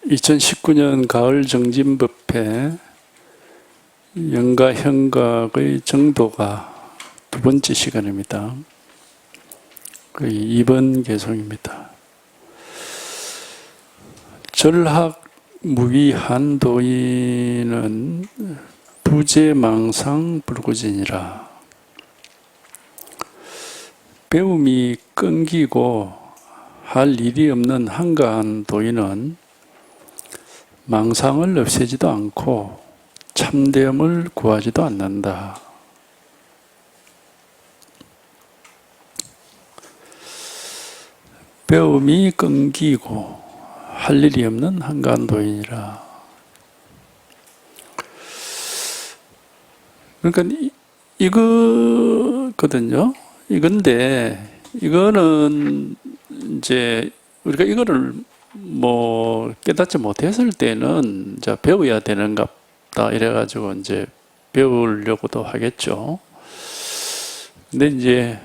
2019년 가을 정진법회 영가 형각의 정도가 두 번째 시간입니다. 거의 2번 개송입니다. 절학 무기한도인은 부재망상 불구진이라. 배움이 끊기고 할 일이 없는 한가한 도인은 망상을 없애지도 않고 참됨을 구하지도 않는다. 배움이 끊기고 할 일이 없는 한가한 도인이라. 그러니까 이거거든요. 이건데 이거는 이제 우리가 이거를 뭐 깨닫지 못했을 때는 이제 배워야 되는갑다 이래가지고 이제 배우려고도 하겠죠. 근데 이제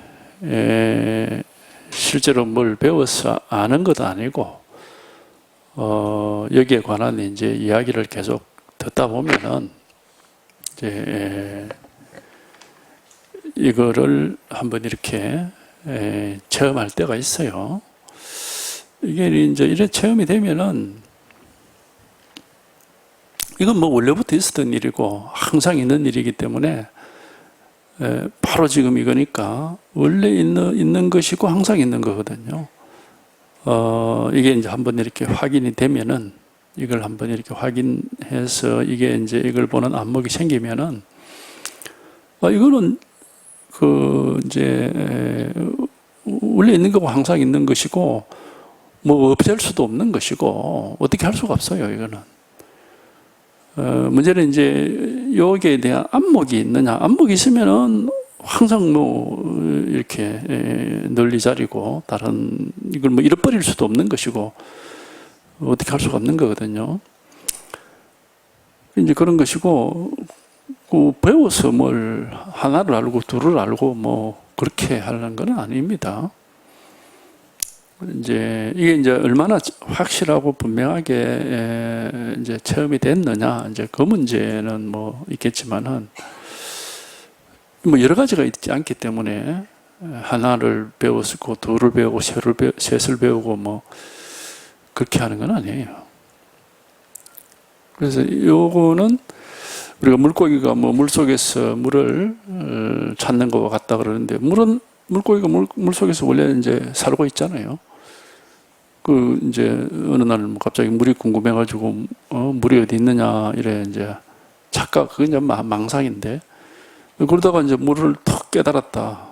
실제로 뭘 배워서 아는 것도 아니고 여기에 관한 이제 이야기를 계속 듣다 보면은 이제 이거를 한번 이렇게 체험할 때가 있어요. 이게 이제 이런 체험이 되면은 이건 뭐 원래부터 있었던 일이고 항상 있는 일이기 때문에 바로 지금 이거니까 원래 있는 것이고 항상 있는 거거든요. 이게 이제 한번 이렇게 확인이 되면은 이걸 한번 이렇게 확인해서 이게 이제 이걸 보는 안목이 생기면은 이거는 이제 원래 있는 거고 항상 있는 것이고 뭐 없앨 수도 없는 것이고 어떻게 할 수가 없어요. 이거는 문제는 이제 여기에 대한 안목이 있느냐. 안목이 있으면은 항상 뭐 이렇게 널리 자리고 다른 이걸 뭐 잃어버릴 수도 없는 것이고 어떻게 할 수가 없는 거거든요. 이제 그런 것이고 배워서 뭘 하나를 알고 둘을 알고 뭐 그렇게 하는 건 아닙니다. 이제 이게 이제 얼마나 확실하고 분명하게 이제 체험이 됐느냐, 이제 그 문제는 뭐 있겠지만은 뭐 여러 가지가 있지 않기 때문에 하나를 배웠고 둘을 배우고 셋을 배우고 뭐 그렇게 하는 건 아니에요. 그래서 요거는 우리가 물고기가 뭐 물속에서 물을 찾는 것과 같다 그러는데 물고기가 물속에서 원래 이제 살고 있잖아요. 이제 어느 날 갑자기 물이 궁금해가지고 물이 어디 있느냐 이래 이제 착각, 그건 이제 망상인데 그러다가 이제 물을 턱 깨달았다.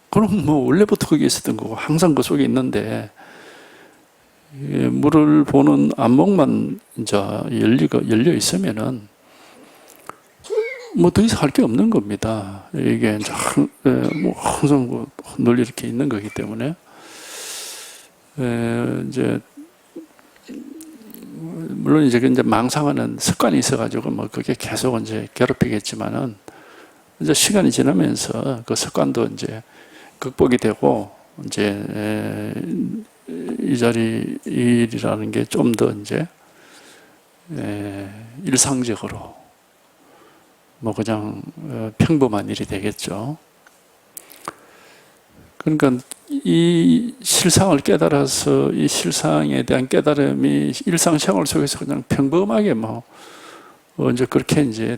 그럼 뭐 원래부터 거기 있었던 거고 항상 그 속에 있는데 물을 보는 안목만 이제 열려 있으면은 뭐 더 이상 할 게 없는 겁니다. 이게 이제 뭐 항상 늘 이렇게 있는 거기 때문에 이제 물론 이제 망상하는 습관이 있어가지고 뭐 그게 계속 이제 괴롭히겠지만은 이제 시간이 지나면서 그 습관도 이제 극복이 되고 이제 이 자리 일이라는 게 좀 더 이제 일상적으로 뭐 그냥 평범한 일이 되겠죠. 그러니까 이 실상을 깨달아서 이 실상에 대한 깨달음이 일상생활 속에서 그냥 평범하게 뭐 이제 그렇게 이제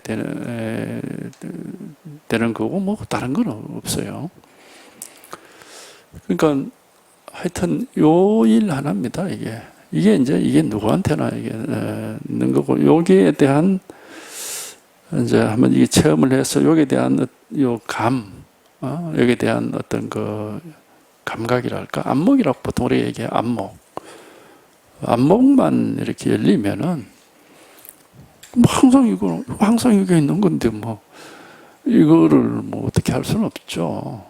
되는 거고 뭐 다른 건 없어요. 그러니까 하여튼 요 일 하나입니다. 이게 누구한테나 이게 있는 거고 여기에 대한 이제 한번 이 체험을 해서 여기에 대한 여기에 대한 어떤 그 감각이랄까, 안목이라고 보통 우리가 얘기해. 안목만 이렇게 열리면은 뭐 항상 이게 있는 건데 뭐 이거를 뭐 어떻게 할 수는 없죠.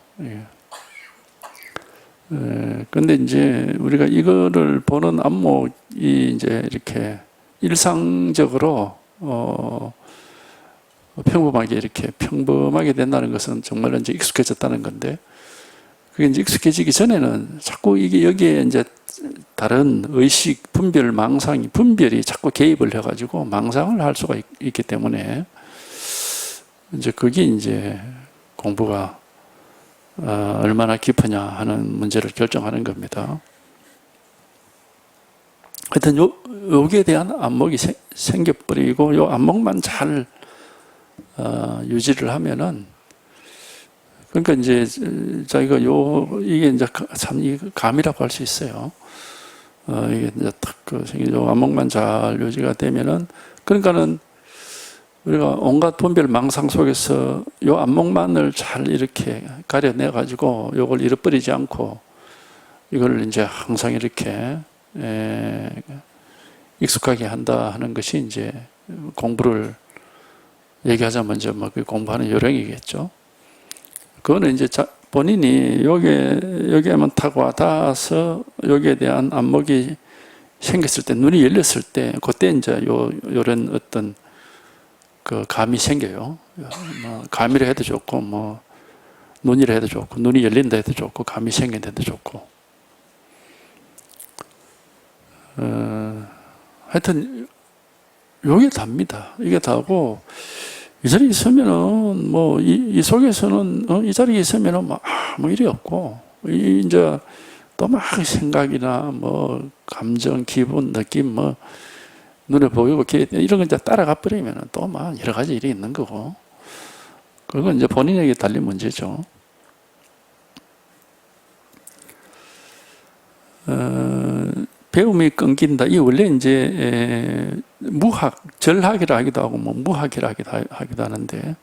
근데 이제 우리가 이거를 보는 안목이 이제 이렇게 일상적으로 평범하게 된다는 것은 정말 이제 익숙해졌다는 건데 그게 이제 익숙해지기 전에는 자꾸 이게 여기에 이제 다른 의식, 분별, 망상이, 분별이 자꾸 개입을 해가지고 망상을 할 수가 있기 때문에 이제 그게 이제 공부가 얼마나 깊으냐 하는 문제를 결정하는 겁니다. 하여튼 여기에 대한 안목이 생겨버리고 요 안목만 잘 유지를 하면은, 그러니까 이제 자기가 이게 이제 참 이 감이라고 할 수 있어요. 이게 이제 딱그 요 안목만 잘 유지가 되면은, 그러니까는 우리가 온갖 분별 망상 속에서 요 안목만을 잘 이렇게 가려내 가지고 요걸 잃어버리지 않고 이걸 이제 항상 이렇게 익숙하게 한다 하는 것이 이제 공부를 얘기하자면 이제 뭐 공부하는 요령이겠죠. 그거는 이제 본인이 여기에만 타고 닿아서 여기에 대한 안목이 생겼을 때, 눈이 열렸을 때, 그때 이제 요런 어떤 그 감이 생겨요. 뭐 감이라 해도 좋고, 뭐 눈이라 해도 좋고, 눈이 열린다 해도 좋고, 감이 생긴다 해도 좋고. 하여튼 요게 답니다. 이게 다고, 이 자리에 있으면은 뭐 이 속에서는 이 자리에 있으면은 뭐 아무 일이 없고, 이제 또 막 생각이나 뭐 감정, 기분, 느낌 뭐 눈에 보이고 이런 거 이제 따라가 버리면은 또 막 여러 가지 일이 있는 거고, 그건 이제 본인에게 달린 문제죠. 배움이 끊긴다. 이 원래 이제 무학, 절학이라 하기도 하고 뭐 무학이라 하기도 하는데,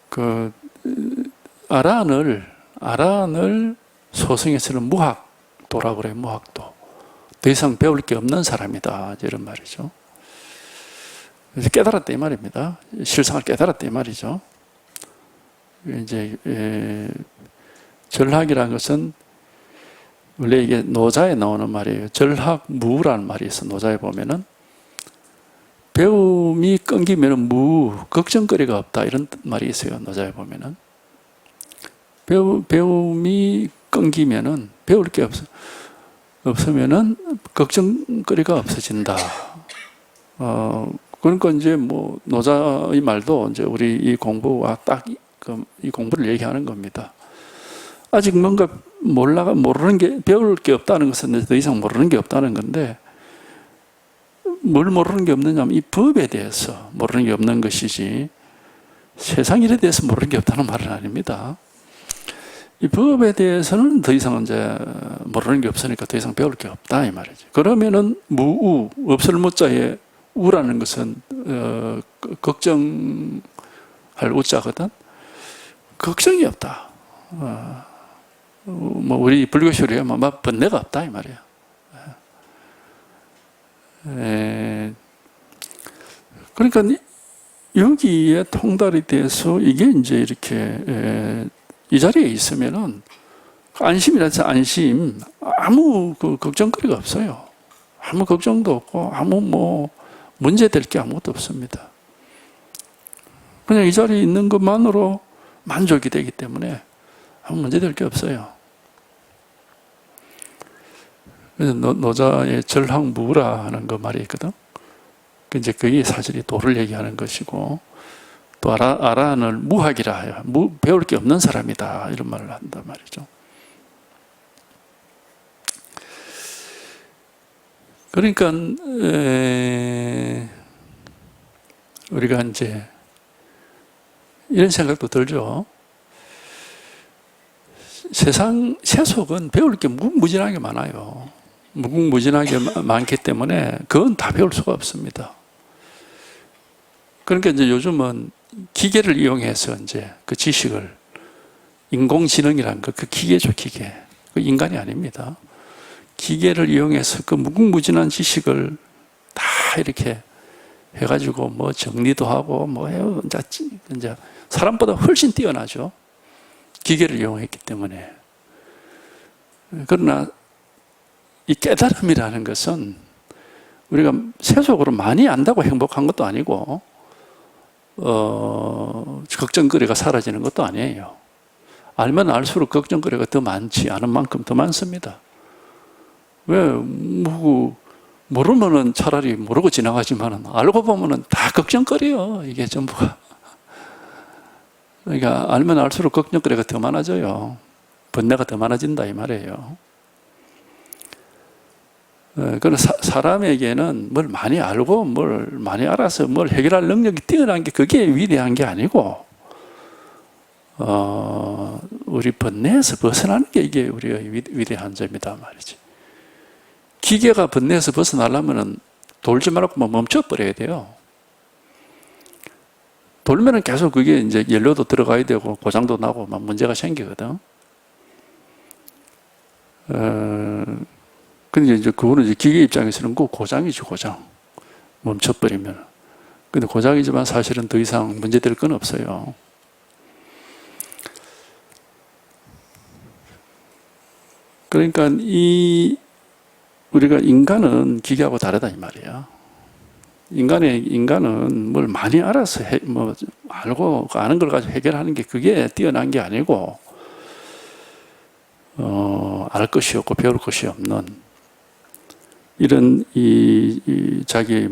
그 아란을 소승에서는 무학도라고 그래요. 무학도. 더 이상 배울 게 없는 사람이다, 이런 말이죠. 그래서 깨달았다 이 말입니다. 실상을 깨달았다 이 말이죠. 이제 절학이라는 것은 원래 이게 노자에 나오는 말이에요. 절학무라는 말이 있어. 노자에 보면은 배움이 끊기면은 걱정거리가 없다, 이런 말이 있어요. 노자에 보면은 배움이 끊기면은 배울 게 없으면은 걱정거리가 없어진다. 그러니까 이제 뭐 노자의 말도 이제 우리 이 공부와 딱 이 공부를 얘기하는 겁니다. 아직 뭔가 모르는 게, 배울 게 없다는 것은 더 이상 모르는 게 없다는 건데, 뭘 모르는 게 없느냐면 이 법에 대해서 모르는 게 없는 것이지, 세상 일에 대해서 모르는 게 없다는 말은 아닙니다. 이 법에 대해서는 더 이상 이제 모르는 게 없으니까 더 이상 배울 게 없다, 이 말이죠. 그러면은 무우, 없을 무자에 우라는 것은 걱정할 우자거든. 걱정이 없다. 뭐 우리 불교식으로 하면 막 번뇌가 없다, 이 말이에요. 그러니까 여기에 통달이 돼서 이게 이제 이렇게 이 자리에 있으면은 안심이라서 안심, 아무 걱정거리가 없어요. 아무 걱정도 없고 아무 뭐 문제될 게 아무것도 없습니다. 그냥 이 자리에 있는 것만으로 만족이 되기 때문에 아무 문제될 게 없어요. 그래서 노자의 절학무라 하는 그 말이 있거든. 이제 그게 사실 도를 얘기하는 것이고, 또 아란을 무학이라 해요. 배울 게 없는 사람이다, 이런 말을 한단 말이죠. 그러니까 우리가 이제 이런 생각도 들죠. 세속은 배울 게 무궁무진하게 많아요. 무궁무진하게 많기 때문에 그건 다 배울 수가 없습니다. 그러니까 이제 요즘은 기계를 이용해서 이제 그 지식을, 인공지능이라는 거, 그 기계죠, 기계. 그 인간이 아닙니다. 기계를 이용해서 그 무궁무진한 지식을 다 이렇게 해가지고 뭐 정리도 하고 뭐 해요. 이제 사람보다 훨씬 뛰어나죠. 기계를 이용했기 때문에. 그러나 이 깨달음이라는 것은 우리가 세속으로 많이 안다고 행복한 것도 아니고 걱정거리가 사라지는 것도 아니에요. 알면 알수록 걱정거리가 더 많지 않은 만큼 더 많습니다. 왜? 모르면은 차라리 모르고 지나가지만은 알고 보면은 다 걱정거리요. 이게 전부가. 그러니까 알면 알수록 걱정거리가 더 많아져요. 번뇌가 더 많아진다 이 말이에요. 그런 사람에게는 뭘 많이 알고 뭘 많이 알아서 뭘 해결할 능력이 뛰어난 게 그게 위대한 게 아니고 우리 번뇌에서 벗어나는 게 이게 우리의 위대한 점이다 말이지. 기계가 번뇌에서 벗어나려면 돌지 말고 멈춰버려야 돼요. 돌면은 계속 그게 이제 연료도 들어가야 되고 고장도 나고 막 문제가 생기거든. 근데 이제 그거는 이제 기계 입장에서는 그 고장이죠, 고장. 멈춰버리면. 근데 고장이지만 사실은 더 이상 문제될 건 없어요. 그러니까 우리가 인간은 기계하고 다르다 이 말이야. 인간은 뭘 많이 알아서 알고 아는 걸 가지고 해결하는 게 그게 뛰어난 게 아니고 알 것이 없고 배울 것이 없는 이런 자기의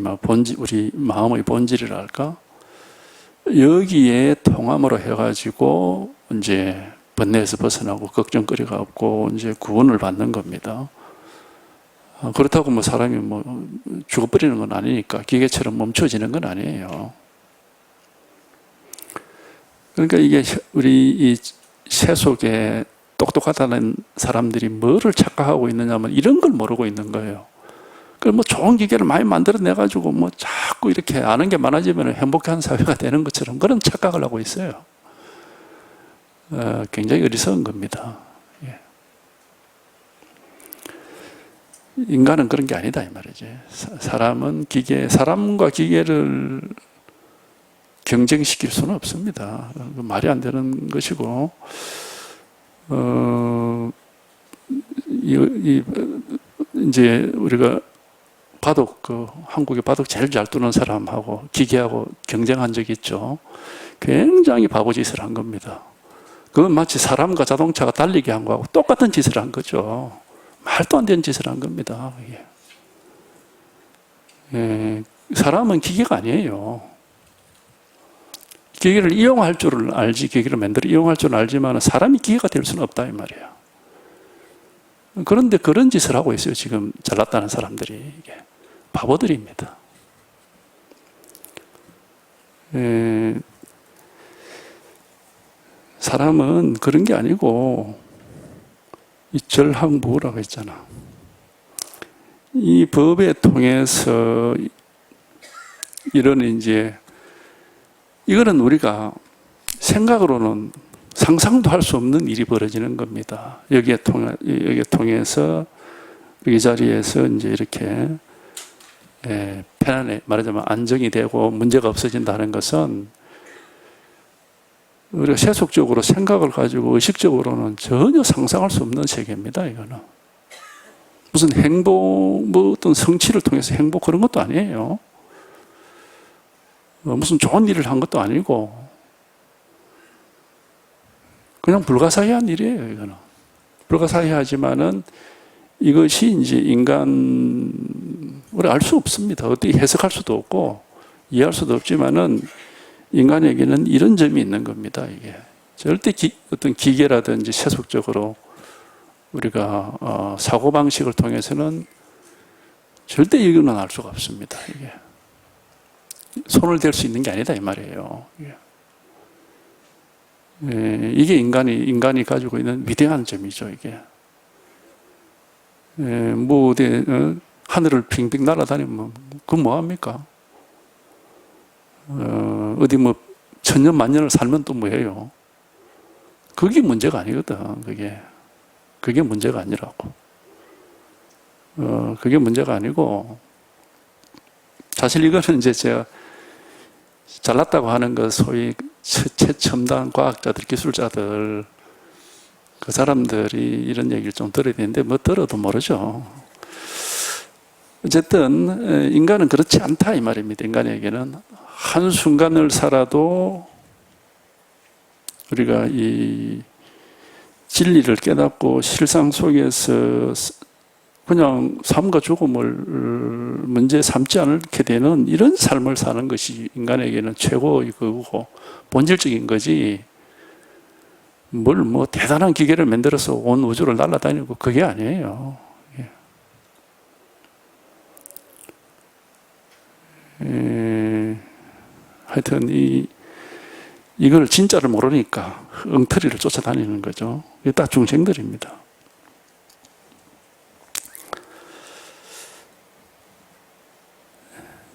우리 마음의 본질이랄까 여기에 통함으로 해가지고 이제 번뇌에서 벗어나고 걱정거리가 없고 이제 구원을 받는 겁니다. 그렇다고 사람이 죽어버리는 건 아니니까 기계처럼 멈춰지는 건 아니에요. 그러니까 이게 우리 이 세속에 똑똑하다는 사람들이 뭐를 착각하고 있느냐면 이런 걸 모르고 있는 거예요. 그럼 좋은 기계를 많이 만들어내가지고 자꾸 이렇게 아는 게 많아지면 행복한 사회가 되는 것처럼 그런 착각을 하고 있어요. 굉장히 어리석은 겁니다. 예. 인간은 그런 게 아니다 이 말이지. 사람과 기계를 경쟁시킬 수는 없습니다. 말이 안 되는 것이고, 이제 우리가 한국의 바둑 제일 잘 두는 사람하고 기계하고 경쟁한 적이 있죠. 굉장히 바보짓을 한 겁니다. 그건 마치 사람과 자동차가 달리기 한 거하고 똑같은 짓을 한 거죠. 말도 안 되는 짓을 한 겁니다. 예, 사람은 기계가 아니에요. 기계를 이용할 줄을 알지, 기계를 만들어 이용할 줄은 알지만 사람이 기계가 될 수는 없다 이 말이에요. 그런데 그런 짓을 하고 있어요. 지금 잘났다는 사람들이. 이게 바보들입니다. 사람은 그런 게 아니고 이 절항부라고 했잖아. 이 법에 통해서 이거는 우리가 생각으로는 상상도 할 수 없는 일이 벌어지는 겁니다. 여기에 통해서 이 자리에서 이제 이렇게 편안해 말하자면 안정이 되고 문제가 없어진다는 것은 우리가 세속적으로 생각을 가지고 의식적으로는 전혀 상상할 수 없는 세계입니다. 이거는 무슨 행복, 어떤 성취를 통해서 행복 그런 것도 아니에요. 무슨 좋은 일을 한 것도 아니고 그냥 불가사의한 일이에요. 이거는 불가사의하지만은 이것이 이제 우리 알 수 없습니다. 어떻게 해석할 수도 없고 이해할 수도 없지만은 인간에게는 이런 점이 있는 겁니다. 이게 절대 어떤 기계라든지 세속적으로 우리가 사고 방식을 통해서는 절대 이거는 알 수가 없습니다. 이게 손을 댈 수 있는 게 아니다 이 말이에요. 이게 인간이 가지고 있는 위대한 점이죠. 이게 어디 하늘을 빙빙 날아다니면 그건 뭐 합니까? 어디 천년 만년을 살면 또 뭐예요? 그게 문제가 아니거든. 그게 문제가 아니라고. 그게 문제가 아니고 사실 이거는 이제 제가 잘났다고 하는 것 소위 최첨단 과학자들, 기술자들 그 사람들이 이런 얘기를 좀 들어야 되는데 들어도 모르죠. 어쨌든 인간은 그렇지 않다 이 말입니다. 인간에게는 한순간을 살아도 우리가 진리를 깨닫고 실상 속에서 그냥 삶과 죽음을 문제 삼지 않게 되는 이런 삶을 사는 것이 인간에게는 최고의 그거고 본질적인 거지. 뭘 뭐 대단한 기계를 만들어서 온 우주를 날아다니고 그게 아니에요. 하여튼 이걸 진짜를 모르니까 엉터리를 쫓아다니는 거죠. 이게 다 중생들입니다.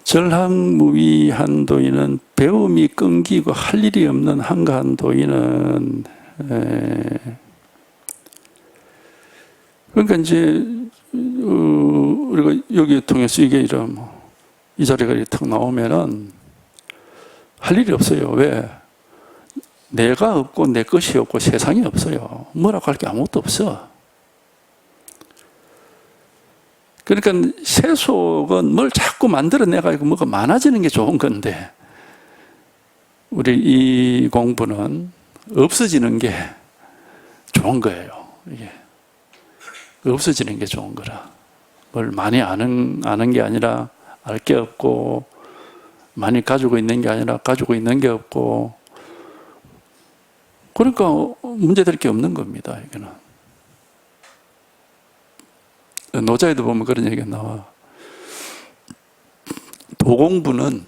절항무위한 도인은 배움이 끊기고 할 일이 없는 한가한 도인은 그러니까 이제 우리가 여기 통해서 이게 이 자리가 탁 나오면은 할 일이 없어요. 왜? 내가 없고 내 것이 없고 세상이 없어요. 뭐라고 할 게 아무것도 없어. 그러니까 세속은 뭘 자꾸 만들어내가지고 뭐가 많아지는 게 좋은 건데 우리 이 공부는 없어지는 게 좋은 거예요. 이게 없어지는 게 좋은 거라. 뭘 많이 아는 게 아니라 알 게 없고 많이 가지고 있는 게 아니라 가지고 있는 게 없고 그러니까 문제될 게 없는 겁니다. 이게는. 노자에도 보면 그런 얘기가 나와. 도공부는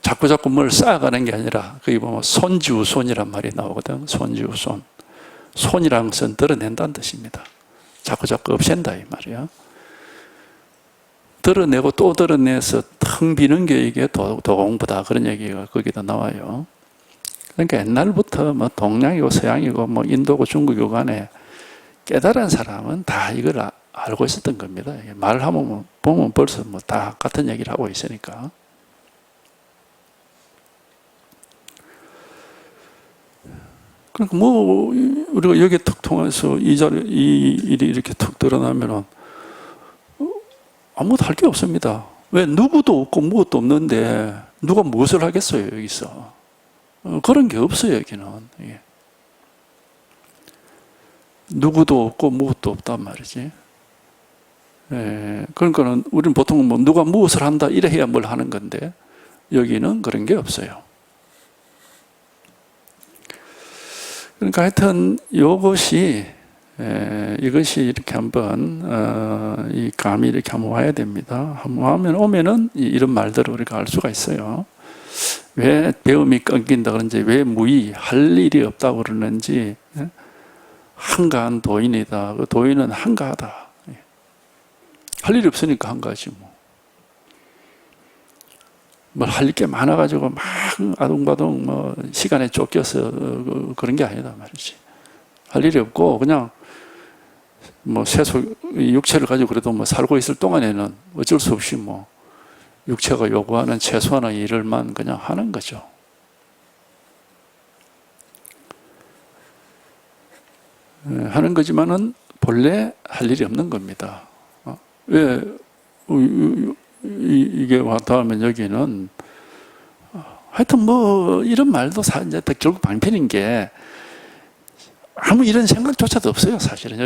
자꾸 뭘 쌓아가는 게 아니라 거기 보면 손지우손이란 말이 나오거든. 손지우손. 손이라는 것은 드러낸다는 뜻입니다. 자꾸 없앤다 이 말이야. 드러내고 또 드러내서 텅 비는 게 이게 도공부다. 그런 얘기가 거기다 나와요. 그러니까 옛날부터 뭐 동양이고 서양이고 뭐 인도고 중국이고 간에 깨달은 사람은 다 이걸 알고 있었던 겁니다. 말하면 보면 벌써 뭐 다 같은 얘기를 하고 있으니까. 그러니까 뭐 우리가 여기 툭 통해서 이 일이 이렇게 툭 드러나면은 아무것도 할 게 없습니다. 왜? 누구도 없고 무엇도 없는데 누가 무엇을 하겠어요 여기서. 그런 게 없어요 여기는. 누구도 없고 무엇도 없단 말이지. 그러니까는 우리는 보통 뭐 누가 무엇을 한다 이래 해야 뭘 하는 건데 여기는 그런 게 없어요. 그러니까 하여튼 이것이 이렇게 한번 이 감이 이렇게 한번 와야 됩니다. 한번 오면은 이런 말들을 우리가 알 수가 있어요. 왜 배움이 끊긴다 그런지, 왜 무의 할 일이 없다고 그러는지. 한가한 도인이다. 그 도인은 한가하다. 할 일이 없으니까 한가하지 뭐. 뭘 할 게 많아가지고 막 아둥바둥 뭐 시간에 쫓겨서 그런 게 아니다 말이지. 할 일이 없고 그냥 뭐 세속 육체를 가지고 그래도 뭐 살고 있을 동안에는 어쩔 수 없이 뭐 육체가 요구하는 최소한의 일을만 그냥 하는 거죠. 하는 거지만은 본래 할 일이 없는 겁니다. 왜 이게 왔다 하면 여기는 하여튼 뭐 이런 말도 이제 결국 방편인 게 아무 이런 생각조차도 없어요 사실은.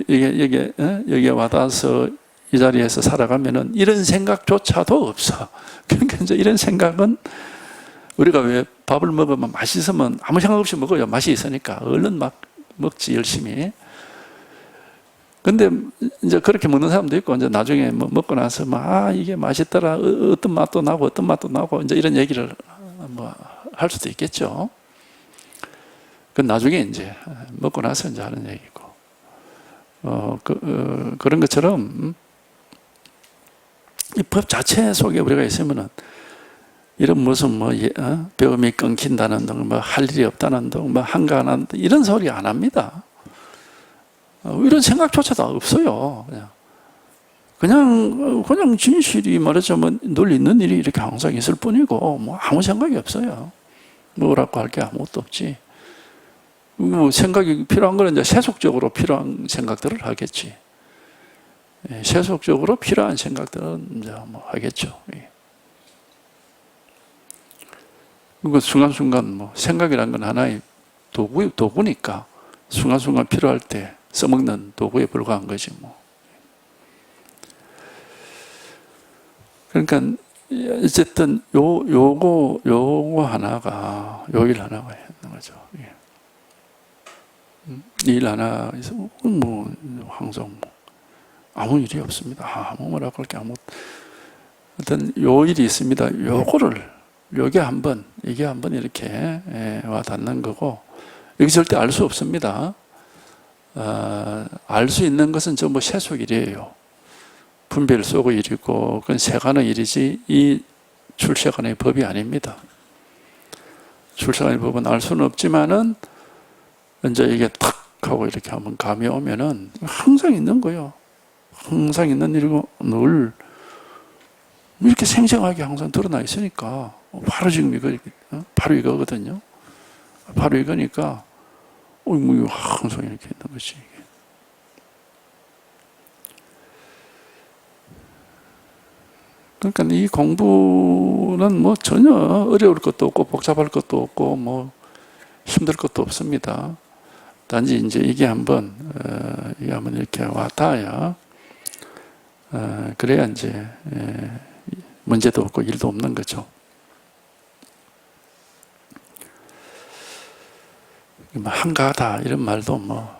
여기에 와닿아서 이 자리에서 살아가면은 이런 생각조차도 없어. 그러니까 이제 이런 생각은 우리가 왜 밥을 먹으면 맛있으면 아무 생각 없이 먹어요. 맛이 있으니까 얼른 막 먹지 열심히. 근데 이제 그렇게 먹는 사람도 있고 이제 나중에 뭐 먹고 나서 막 이게 맛있더라, 어떤 맛도 나고 이제 이런 얘기를 뭐 할 수도 있겠죠. 그 나중에 이제 먹고 나서 이제 하는 얘기고. 그런 것처럼 이 법 자체 속에 우리가 있으면은 이런 무슨 뭐 배움이 끊긴다는 등, 뭐 할 일이 없다는 등, 뭐 한가한 등 이런 소리 안 합니다. 이런 생각조차도 없어요. 그냥 진실이 말하자면 늘 있는 일이 이렇게 항상 있을 뿐이고 뭐 아무 생각이 없어요. 뭐라고 할 게 아무것도 없지. 뭐 생각이 필요한 거는 이제 세속적으로 필요한 생각들을 하겠지. 세속적으로 필요한 생각들은 이제 뭐 하겠죠. 그 순간순간 뭐 생각이란 건 하나의 도구니까 순간순간 필요할 때 써먹는 도구에 불과한 거지 뭐. 그러니까 어쨌든 요거 하나가 요 일 하나가 있는 거죠. 일 하나에서 뭐 항상 뭐 아무 일이 없습니다. 아무 뭐라고 할 게 아무 어떤 요 일이 있습니다. 요게 한번 이렇게 와 닿는 거고, 여기 절대 알 수 없습니다. 알 수 있는 것은 전부 세속일이에요. 분별 속의 일이고, 그건 세간의 일이지 이 출세간의 법이 아닙니다. 출세간의 법은 알 수는 없지만은 이제 이게 탁 하고 이렇게 한번 감이 오면은 항상 있는 거예요. 항상 있는 일이고 늘 이렇게 생생하게 항상 드러나 있으니까 바로 지금 바로 이거거든요. 바로 이거니까 뭐 항상 이렇게 있는 것이. 그러니까 이 공부는 뭐 전혀 어려울 것도 없고 복잡할 것도 없고 뭐 힘들 것도 없습니다. 단지 이제 이게 한번 이렇게 와닿아야 그래야 이제 문제도 없고 일도 없는 거죠. 뭐 한가하다 이런 말도 뭐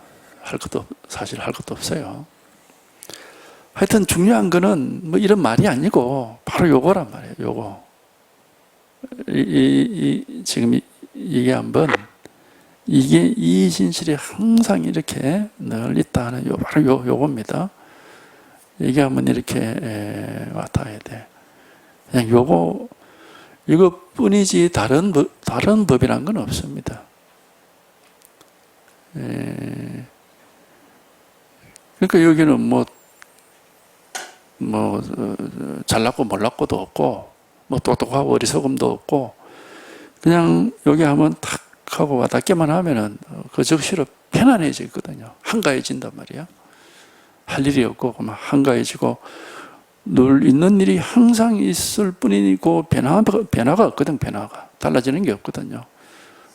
사실 할 것도 없어요. 하여튼 중요한 거는 뭐 이런 말이 아니고 바로 요거란 말이에요. 요거. 지금 이게 한번 이게 이 진실이 항상 이렇게 늘 있다 하는 바로 요겁니다. 이게 한번 이렇게 와닿아야 돼. 그냥 이것뿐이지 다른 법이란 건 없습니다. 그러니까 여기는 뭐 잘났고 몰랐고도 없고 뭐 똑똑하고 어리석음도 없고 그냥 여기 하면 탁 하고 와닿기만 하면은 그 즉시로 편안해지거든요. 한가해진단 말이야. 할 일이 없고 한가해지고 늘 있는 일이 항상 있을 뿐이고 변화가 없거든. 변화가 달라지는 게 없거든요.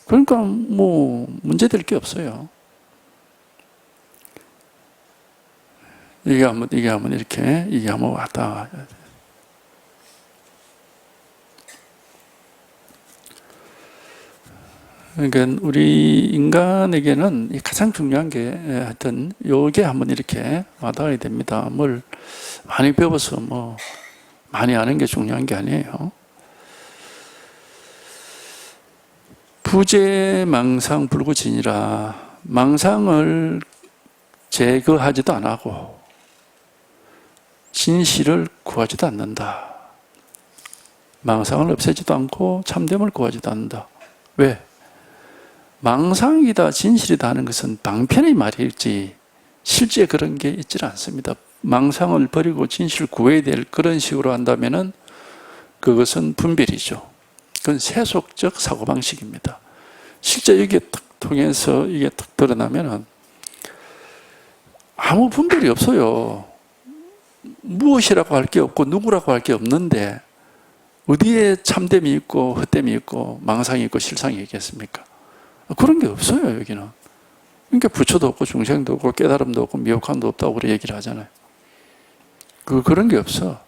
그러니까 뭐 문제될 게 없어요. 이게 한번 이렇게 한번 왔다. 그러니까 우리 인간에게는 가장 중요한 게 하여튼 요게 한번 이렇게 와닿아야 됩니다. 뭘 많이 배워서 뭐 많이 아는 게 중요한 게 아니에요. 부재망상 불구진이라 망상을 제거하지도 안 하고 진실을 구하지도 않는다. 망상을 없애지도 않고 참됨을 구하지도 않는다. 왜? 망상이다 진실이다 하는 것은 방편의 말이지 실제 그런 게 있지 않습니다. 망상을 버리고 진실을 구해야 될 그런 식으로 한다면은 그것은 분별이죠. 그건 세속적 사고방식입니다. 실제 이게 탁 통해서 이게 탁 드러나면은 아무 분별이 없어요. 무엇이라고 할 게 없고 누구라고 할 게 없는데 어디에 참됨이 있고 헛됨이 있고 망상이 있고 실상이 있겠습니까? 그런 게 없어요. 여기는. 그러니까 부처도 없고 중생도 없고 깨달음도 없고 미혹함도 없다고 그렇게 얘기를 하잖아요. 그런 게 없어.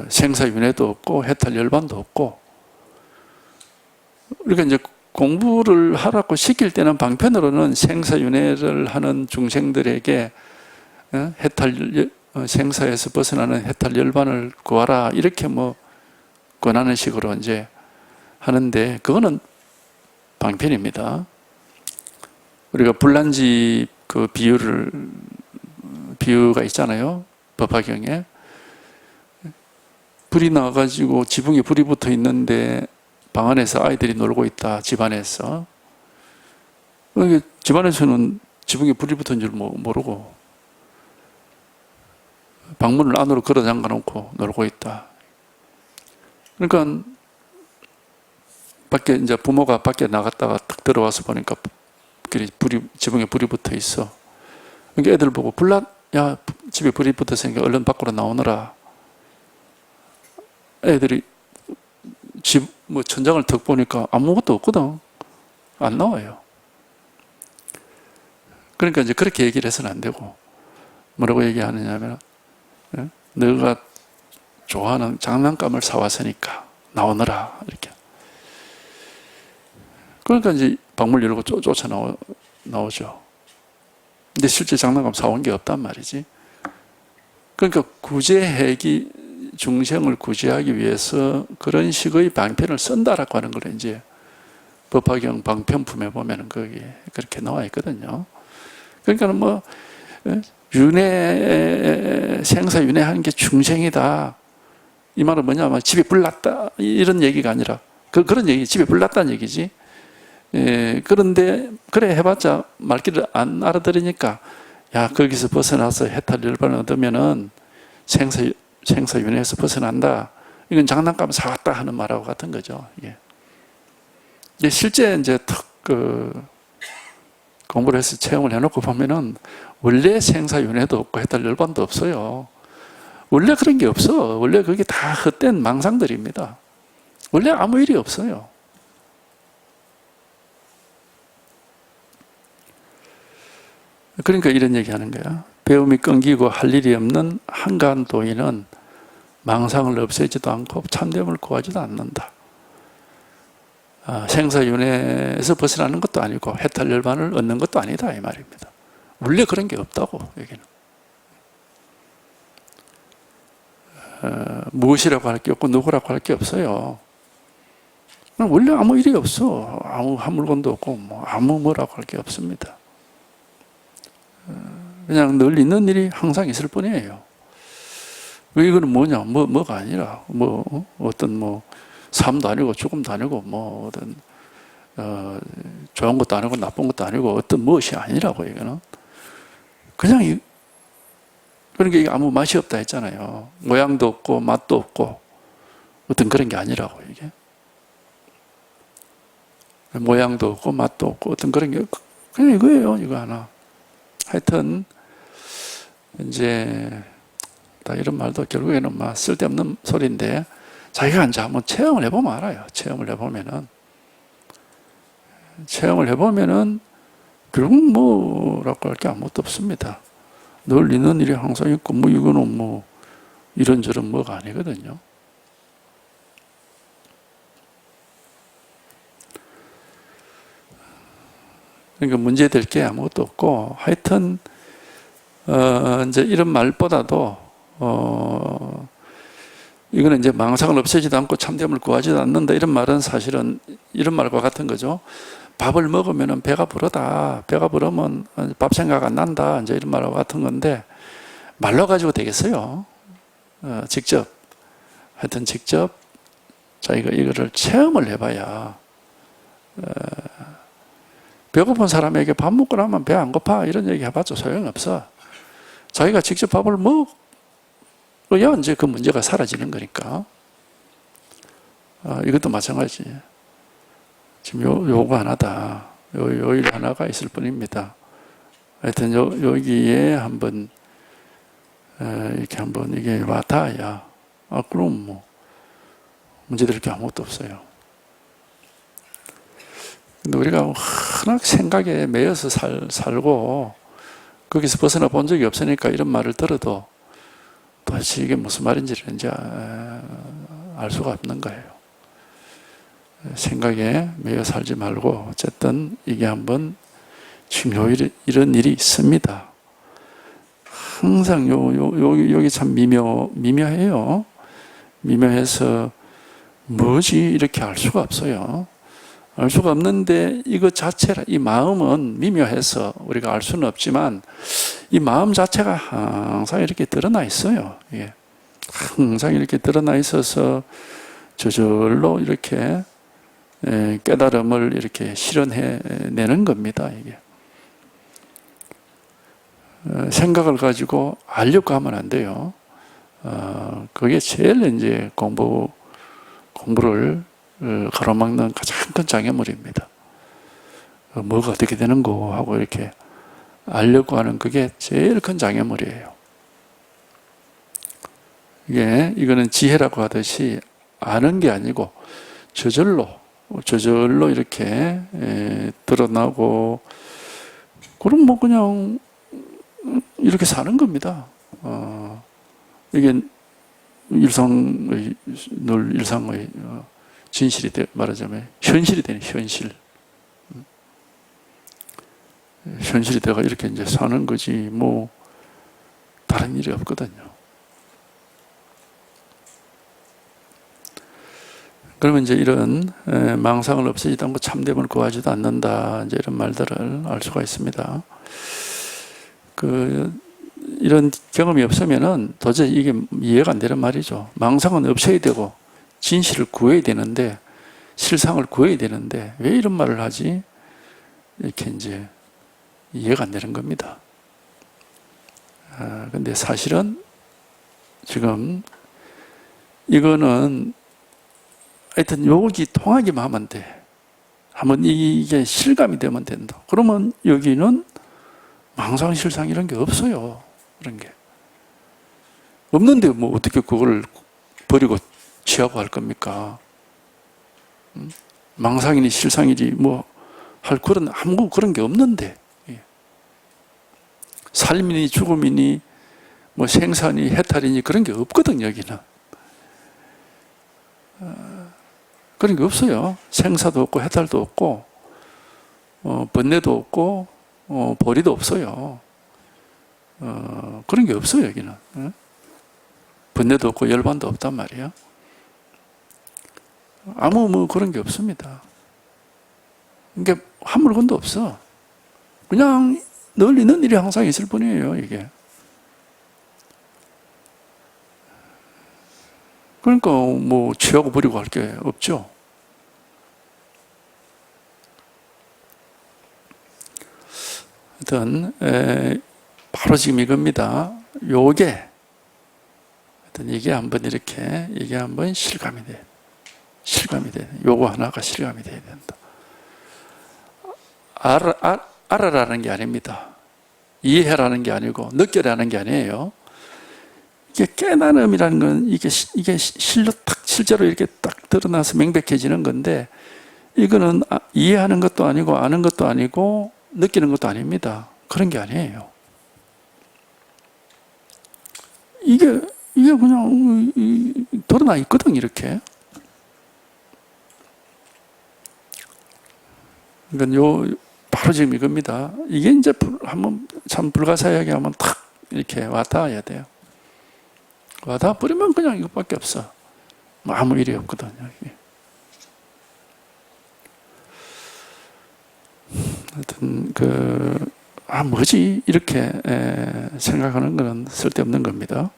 생사윤회도 없고 해탈열반도 없고. 그러니까 이제 공부를 하라고 시킬 때는 방편으로는 생사윤회를 하는 중생들에게 생사에서 벗어나는 해탈열반을 구하라 이렇게 뭐 권하는 식으로 이제 하는데 그거는 방편입니다. 우리가 불난지 그 비유가 있잖아요. 법화경에 불이 나가지고 지붕에 불이 붙어 있는데 방 안에서 아이들이 놀고 있다. 집안에서. 집안에서는 지붕에 불이 붙은 줄 모르고 방문을 안으로 걸어 잠가 놓고 놀고 있다. 그러니까 밖에 이제 부모가 밖에 나갔다가 딱 들어와서 보니까 지붕에 불이 붙어 있어. 그러니까 애들 보고 야 집에 불이 붙었으니까 얼른 밖으로 나오너라. 애들이 천장을 턱 보니까 아무것도 없거든. 안 나와요. 그러니까 이제 그렇게 얘기를 해서는 안 되고, 뭐라고 얘기하느냐면, 너가 좋아하는 장난감을 사왔으니까 나오너라, 이렇게. 그러니까 이제 방문 열고 쫓아 나오죠. 근데 실제 장난감 사온 게 없단 말이지. 그러니까 구제해기, 중생을 구제하기 위해서 그런 식의 방편을 쓴다라고 하는 걸 이제 법화경 방편품에 보면은 거기 그렇게 나와 있거든요. 그러니까 뭐, 생사윤회하는 게 중생이다. 이 말은 뭐냐면 집에 불 났다. 이런 얘기가 아니라, 그런 얘기, 집에 불 났다는 얘기지. 그런데, 그래 해봤자 말귀를 안 알아들으니까, 야, 거기서 벗어나서 해탈 열반을 얻으면은 생사윤회에서 벗어난다. 이건 장난감 사왔다 하는 말하고 같은 거죠. 이게 실제 이제 공부를 해서 체험을 해놓고 보면은 원래 생사윤회도 없고 해탈 열반도 없어요. 원래 그런 게 없어. 원래 그게 다 헛된 망상들입니다. 원래 아무 일이 없어요. 그러니까 이런 얘기 하는 거야. 배움이 끊기고 할 일이 없는 한가한 도인은 망상을 없애지도 않고 참됨을 구하지도 않는다. 생사윤회에서 벗어나는 것도 아니고 해탈 열반을 얻는 것도 아니다, 이 말입니다. 원래 그런 게 없다고, 여기는. 무엇이라고 할 게 없고 누구라고 할 게 없어요. 원래 아무 일이 없어. 아무 한 물건도 없고 아무 뭐라고 할 게 없습니다. 그냥 늘 있는 일이 항상 있을 뿐이에요. 이거는 뭐냐? 뭐가 아니라 어떤 삶도 아니고 죽음도 아니고 어떤 좋은 것도 아니고 나쁜 것도 아니고 어떤 무엇이 아니라고. 이거는 그냥 그러니까 이게 아무 맛이 없다 했잖아요. 모양도 없고 맛도 없고 어떤 그런 게 아니라고. 이게 모양도 없고 맛도 없고 어떤 그런 게 그냥 이거예요. 이거 하나. 하여튼 이제 다 이런 말도 결국에는 막 쓸데없는 소리인데, 자기가 이제 한번 체험을 해보면 알아요. 체험을 해보면은 결국 뭐라고 할 게 아무것도 없습니다. 늘 있는 일이 항상 있고 이거는 이런저런 뭐가 아니거든요. 그러니까 문제될 게 아무것도 없고, 하여튼 이제 이런 말보다도 이거는 이제 망상을 없애지도 않고 참됨을 구하지도 않는다, 이런 말은 사실은 이런 말과 같은 거죠. 밥을 먹으면 배가 부르다. 배가 부르면 밥 생각 안 난다. 이제 이런 말과 같은 건데, 말로 가지고 되겠어요? 직접 자기가 이거를 체험을 해봐야. 배고픈 사람에게 밥 먹고 나면 배 안 고파 이런 얘기 해봤자 소용없어. 자기가 직접 밥을 먹어야 이제 그 문제가 사라지는 거니까. 이것도 마찬가지. 지금 요거 하나다. 요 일 하나가 있을 뿐입니다. 하여튼 여기에 한번 이렇게 한번 이게 와닿아야, 그럼 문제될 게 아무것도 없어요. 근데 우리가 워낙 생각에 매여서 살고 거기서 벗어나 본 적이 없으니까 이런 말을 들어도 도대체 이게 무슨 말인지를 이제 알 수가 없는 거예요. 생각에 매여 살지 말고 어쨌든 이게 한번 지금 이런 일이 있습니다. 항상 여기 참 미묘해요. 미묘해서 뭐지 이렇게 알 수가 없어요. 알 수가 없는데 이것 자체라, 이 마음은 미묘해서 우리가 알 수는 없지만 이 마음 자체가 항상 이렇게 드러나 있어요. 예. 항상 이렇게 드러나 있어서 저절로 이렇게 깨달음을 이렇게 실현해내는 겁니다. 이게 생각을 가지고 알려고 하면 안 돼요. 그게 제일 이제 공부를 가로막는 가장 큰 장애물입니다. 뭐가 어떻게 되는 거 하고 이렇게 알려고 하는 그게 제일 큰 장애물이에요. 이거는 지혜라고 하듯이 아는 게 아니고 저절로 이렇게 드러나고 그럼 뭐 그냥 이렇게 사는 겁니다. 이게 늘 일상의 진실이 말하자면 현실이 되는 현실. 현실이 되가 이렇게 이제 사는 거지 뭐 다른 일이 없거든요. 그러면 이제 이런 망상을 없애지도 않고 참됨을 구하지도 않는다. 이제 이런 말들을 알 수가 있습니다. 이런 경험이 없으면은 도저히 이게 이해가 안 되는 말이죠. 망상은 없애야 되고 진실을 구해야 되는데 실상을 구해야 되는데 왜 이런 말을 하지? 이렇게 이제 이해가 안 되는 겁니다. 근데 사실은 지금 이거는 하여튼 여기 통하기만 하면 돼. 한번 이게 실감이 되면 된다. 그러면 여기는 망상, 실상 이런 게 없어요. 그런 게. 없는데 뭐 어떻게 그걸 버리고 취하고 할 겁니까? 망상이니 실상이니 뭐 할 그런 아무 그런 게 없는데. 삶이니 죽음이니 뭐 생사니 해탈이니 그런 게 없거든요, 여기는. 그런 게 없어요. 생사도 없고 해탈도 없고 번뇌도 없고 벌이도 없어요. 그런 게 없어요, 여기는. 번뇌도 없고 열반도 없단 말이에요. 아무 뭐 그런 게 없습니다. 그러니까 한 물건도 없어. 그냥 늘 있는 일이 항상 있을 뿐이에요, 이게. 그러니까 뭐 취하고 버리고 할 게 없죠. 하여튼 바로 지금 이겁니다. 요게 하여튼 이게 한번 이렇게 이게 한번 실감이 돼. 실감이 돼. 요거 하나가 실감이 돼야 된다. 알아라는 게 아닙니다. 이해라는 게 아니고 느껴라는 게 아니에요. 이게 깨달음이라는 건 이게 실제로 이렇게 딱 드러나서 명백해지는 건데 이거는 이해하는 것도 아니고 아는 것도 아니고 느끼는 것도 아닙니다. 그런 게 아니에요. 이게 그냥 드러나 있거든, 이렇게. 그러니까 바로 지금 이겁니다. 이게 이제 한번 참 불가사의하게 하면 탁 이렇게 와닿아야 돼요. 와닿아 버리면 그냥 이것밖에 없어. 뭐 아무 일이 없거든요. 하여튼 뭐지? 이렇게 생각하는 것은 쓸데없는 겁니다.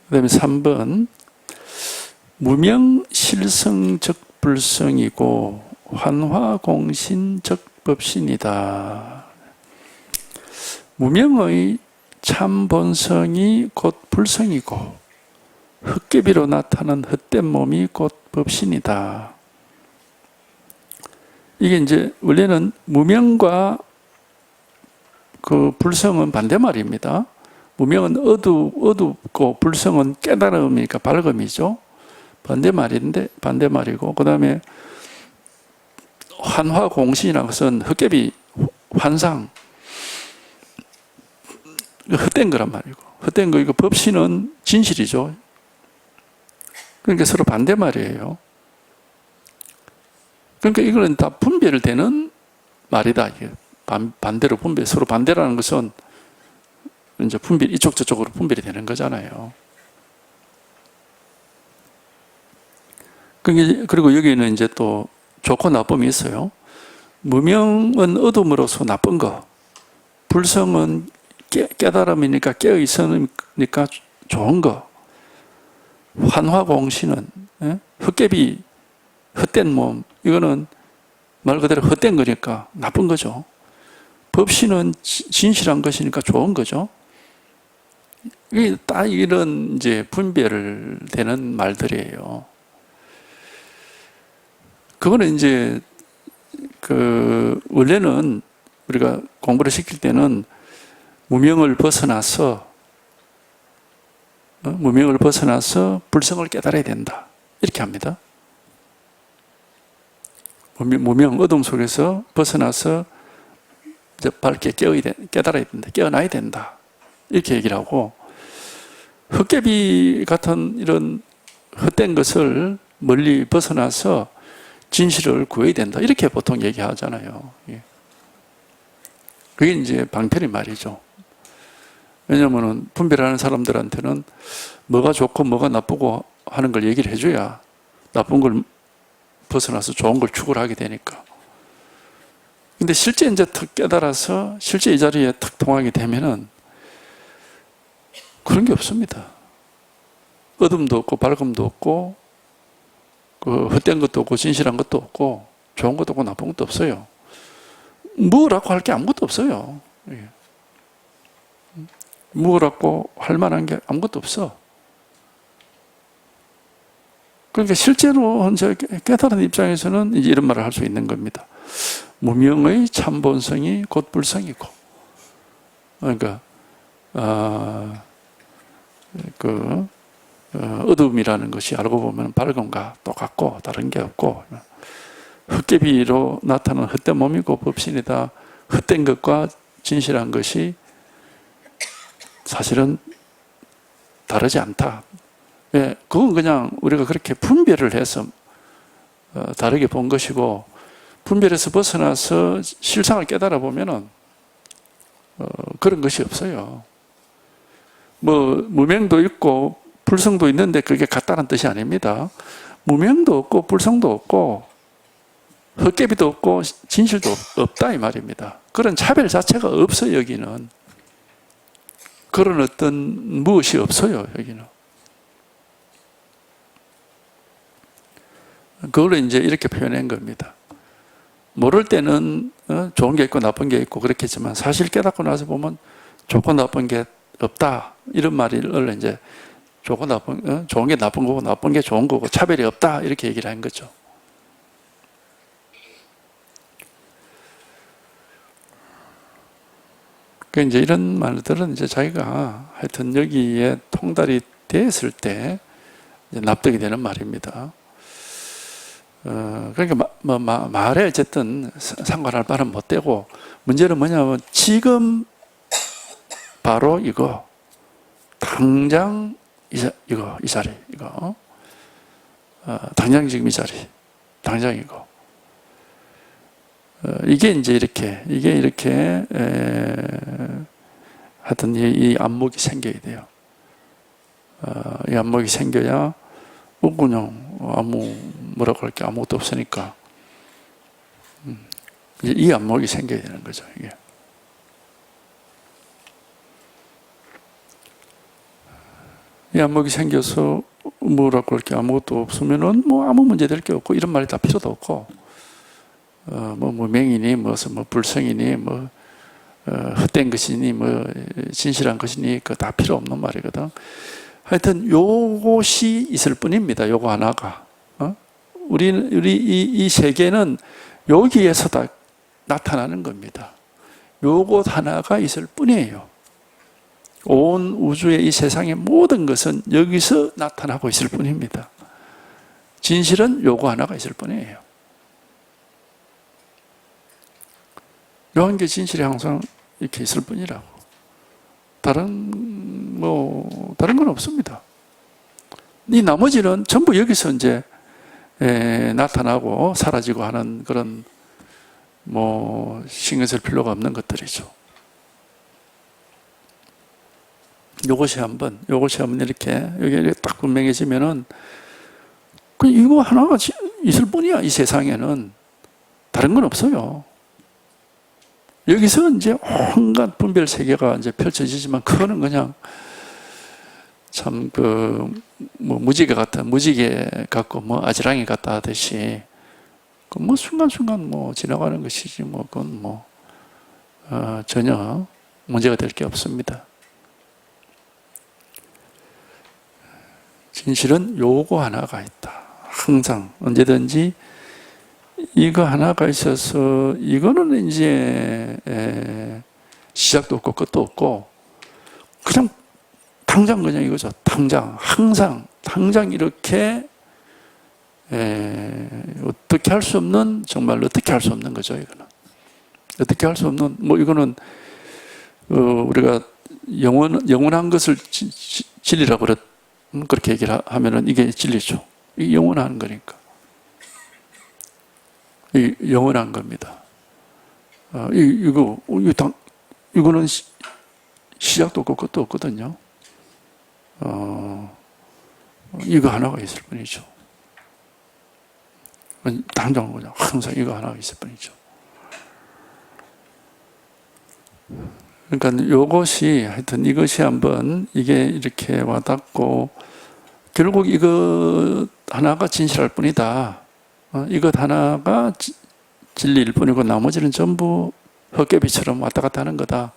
그 다음에 3번 무명실성적 불성이고 환화공신적 법신이다. 무명의 참 본성이 곧 불성이고 헛개비로 나타난 헛된 몸이 곧 법신이다. 이게 이제 원래는 무명과 그 불성은 반대말입니다. 무명은 어둡고 불성은 깨달음이니까 밝음이죠. 반대말이고 그 다음에 환화공신이라는 것은 헛개비, 환상, 헛된 거란 말이고 헛된 거, 이거 법신은 진실이죠. 그러니까 서로 반대말이에요. 그러니까 이거는 다 분별되는 말이다. 반대로 서로 반대라는 것은 이제 이쪽 저쪽으로 분별이 되는 거잖아요. 그리고 여기는 이제 또 좋고 나쁨이 있어요. 무명은 어둠으로서 나쁜 거, 불성은 깨달음이니까 깨어 있으니까 좋은 거, 환화공신은 헛개비, 헛된 몸, 이거는 말 그대로 헛된 거니까 나쁜 거죠. 법신은 진실한 것이니까 좋은 거죠. 이게 딱 이런 이제 분별되는 말들이에요. 그거는 이제 원래는 우리가 공부를 시킬 때는 무명을 벗어나서 불성을 깨달아야 된다. 이렇게 합니다. 무명 어둠 속에서 벗어나서 이제 밝게 깨달아야 된다, 깨어나야 된다, 이렇게 얘기를 하고, 헛개비 같은 이런 헛된 것을 멀리 벗어나서 진실을 구해야 된다, 이렇게 보통 얘기하잖아요. 그게 이제 방편의 말이죠. 왜냐하면 분별하는 사람들한테는 뭐가 좋고 뭐가 나쁘고 하는 걸 얘기를 해줘야 나쁜 걸 벗어나서 좋은 걸 추구를 하게 되니까. 근데 실제 이제 탁 깨달아서 실제 이 자리에 탁 통하게 되면은 그런 게 없습니다. 어둠도 없고 밝음도 없고 그 헛된 것도 없고 진실한 것도 없고 좋은 것도 없고 나쁜 것도 없어요. 뭐라고 할 게 아무것도 없어요. 뭐라고 할 만한 게 아무것도 없어. 그러니까 실제로 이제 깨달은 입장에서는 이제 이런 말을 할 수 있는 겁니다. 무명의 참본성이 곧 불성이고, 그러니까 어둠이라는 것이 알고 보면 밝음과 똑같고 다른 게 없고, 헛개비로 나타나는 헛된 몸이고 법신이다. 헛된 것과 진실한 것이 사실은 다르지 않다. 예, 그건 그냥 우리가 그렇게 분별을 해서 다르게 본 것이고, 분별에서 벗어나서 실상을 깨달아 보면은 그런 것이 없어요. 뭐 무명도 있고 불성도 있는데 그게 같다는 뜻이 아닙니다. 무명도 없고 불성도 없고 헛개비도 없고 진실도 없다 이 말입니다. 그런 차별 자체가 없어요. 여기는 그런 어떤 무엇이 없어요. 여기는 그걸 이제 이렇게 표현한 겁니다. 모를 때는 좋은 게 있고 나쁜 게 있고 그렇겠지만 사실 깨닫고 나서 보면 좋고 나쁜 게 없다 이런 말을 이제 좋고 나쁜 좋은 게 나쁜 거고 나쁜 게 좋은 거고 차별이 없다 이렇게 얘기를 한 거죠. 그 이제 이런 말들은 이제 자기가 하여튼 여기에 통달이 됐을 때 이제 납득이 되는 말입니다. 그러니까 말에 어쨌든 상관할 바는 못 되고, 문제는 뭐냐면 지금 바로 이거 당장 이 자리 이거 당장 지금 이 자리 당장 이거 이게 이렇게 하여튼 이 안목이 생겨야 돼요. 이 안목이 생겨야 그냥 뭐라고 할 게 아무것도 없으니까 이 안목이 생겨야 되는 거죠. 이게. 이 안목이 생겨서 뭐라고 할 게 아무것도 없으면은 뭐 아무 문제 될 게 없고 이런 말이 다 필요도 없고 뭐 무명이니 무슨 뭐 불성이니 뭐 헛된 것이니 뭐 진실한 것이니 그 다 필요 없는 말이거든. 하여튼 요것이 있을 뿐입니다. 요거 하나가. 우리 이 세계는 여기에서 다 나타나는 겁니다. 요것 하나가 있을 뿐이에요. 온 우주의 이 세상의 모든 것은 여기서 나타나고 있을 뿐입니다. 진실은 요거 하나가 있을 뿐이에요. 요 한 개 진실이 항상 이렇게 있을 뿐이라고. 다른 건 없습니다. 이 나머지는 전부 여기서 이제 나타나고 사라지고 하는 그런 신경 쓸 필요가 없는 것들이죠. 요것이 한번 이렇게 여기 딱 분명해지면은 이거 하나가 있을 뿐이야. 이 세상에는 다른 건 없어요. 여기서 이제 온갖 분별 세계가 이제 펼쳐지지만 그거는 그냥 참 무지개 같고 아지랑이 같다 하듯이 순간순간 지나가는 것이지 그건 전혀 문제가 될 게 없습니다. 진실은 요거 하나가 있다. 항상 언제든지 이거 하나가 있어서 이거는 이제 시작도 없고 끝도 없고 그냥 당장 그냥 이거죠. 당장 항상 당장 이렇게 어떻게 할 수 없는, 정말 어떻게 할 수 없는 거죠, 이거는. 어떻게 할 수 없는, 뭐 이거는 우리가 영원한 것을 진리라고 그렇게 얘기를 하면은 이게 진리죠. 이게 영원한 거니까. 이 영원한 겁니다. 이거는 시작도 없고 끝도 없거든요. 이거 하나가 있을 뿐이죠. 당장 그냥 항상 이거 하나가 있을 뿐이죠. 그러니까 이것이 한번 이게 이렇게 와닿고 결국 이것 하나가 진실할 뿐이다. 이것 하나가 진리일 뿐이고 나머지는 전부 헛개비처럼 왔다 갔다 하는 거다.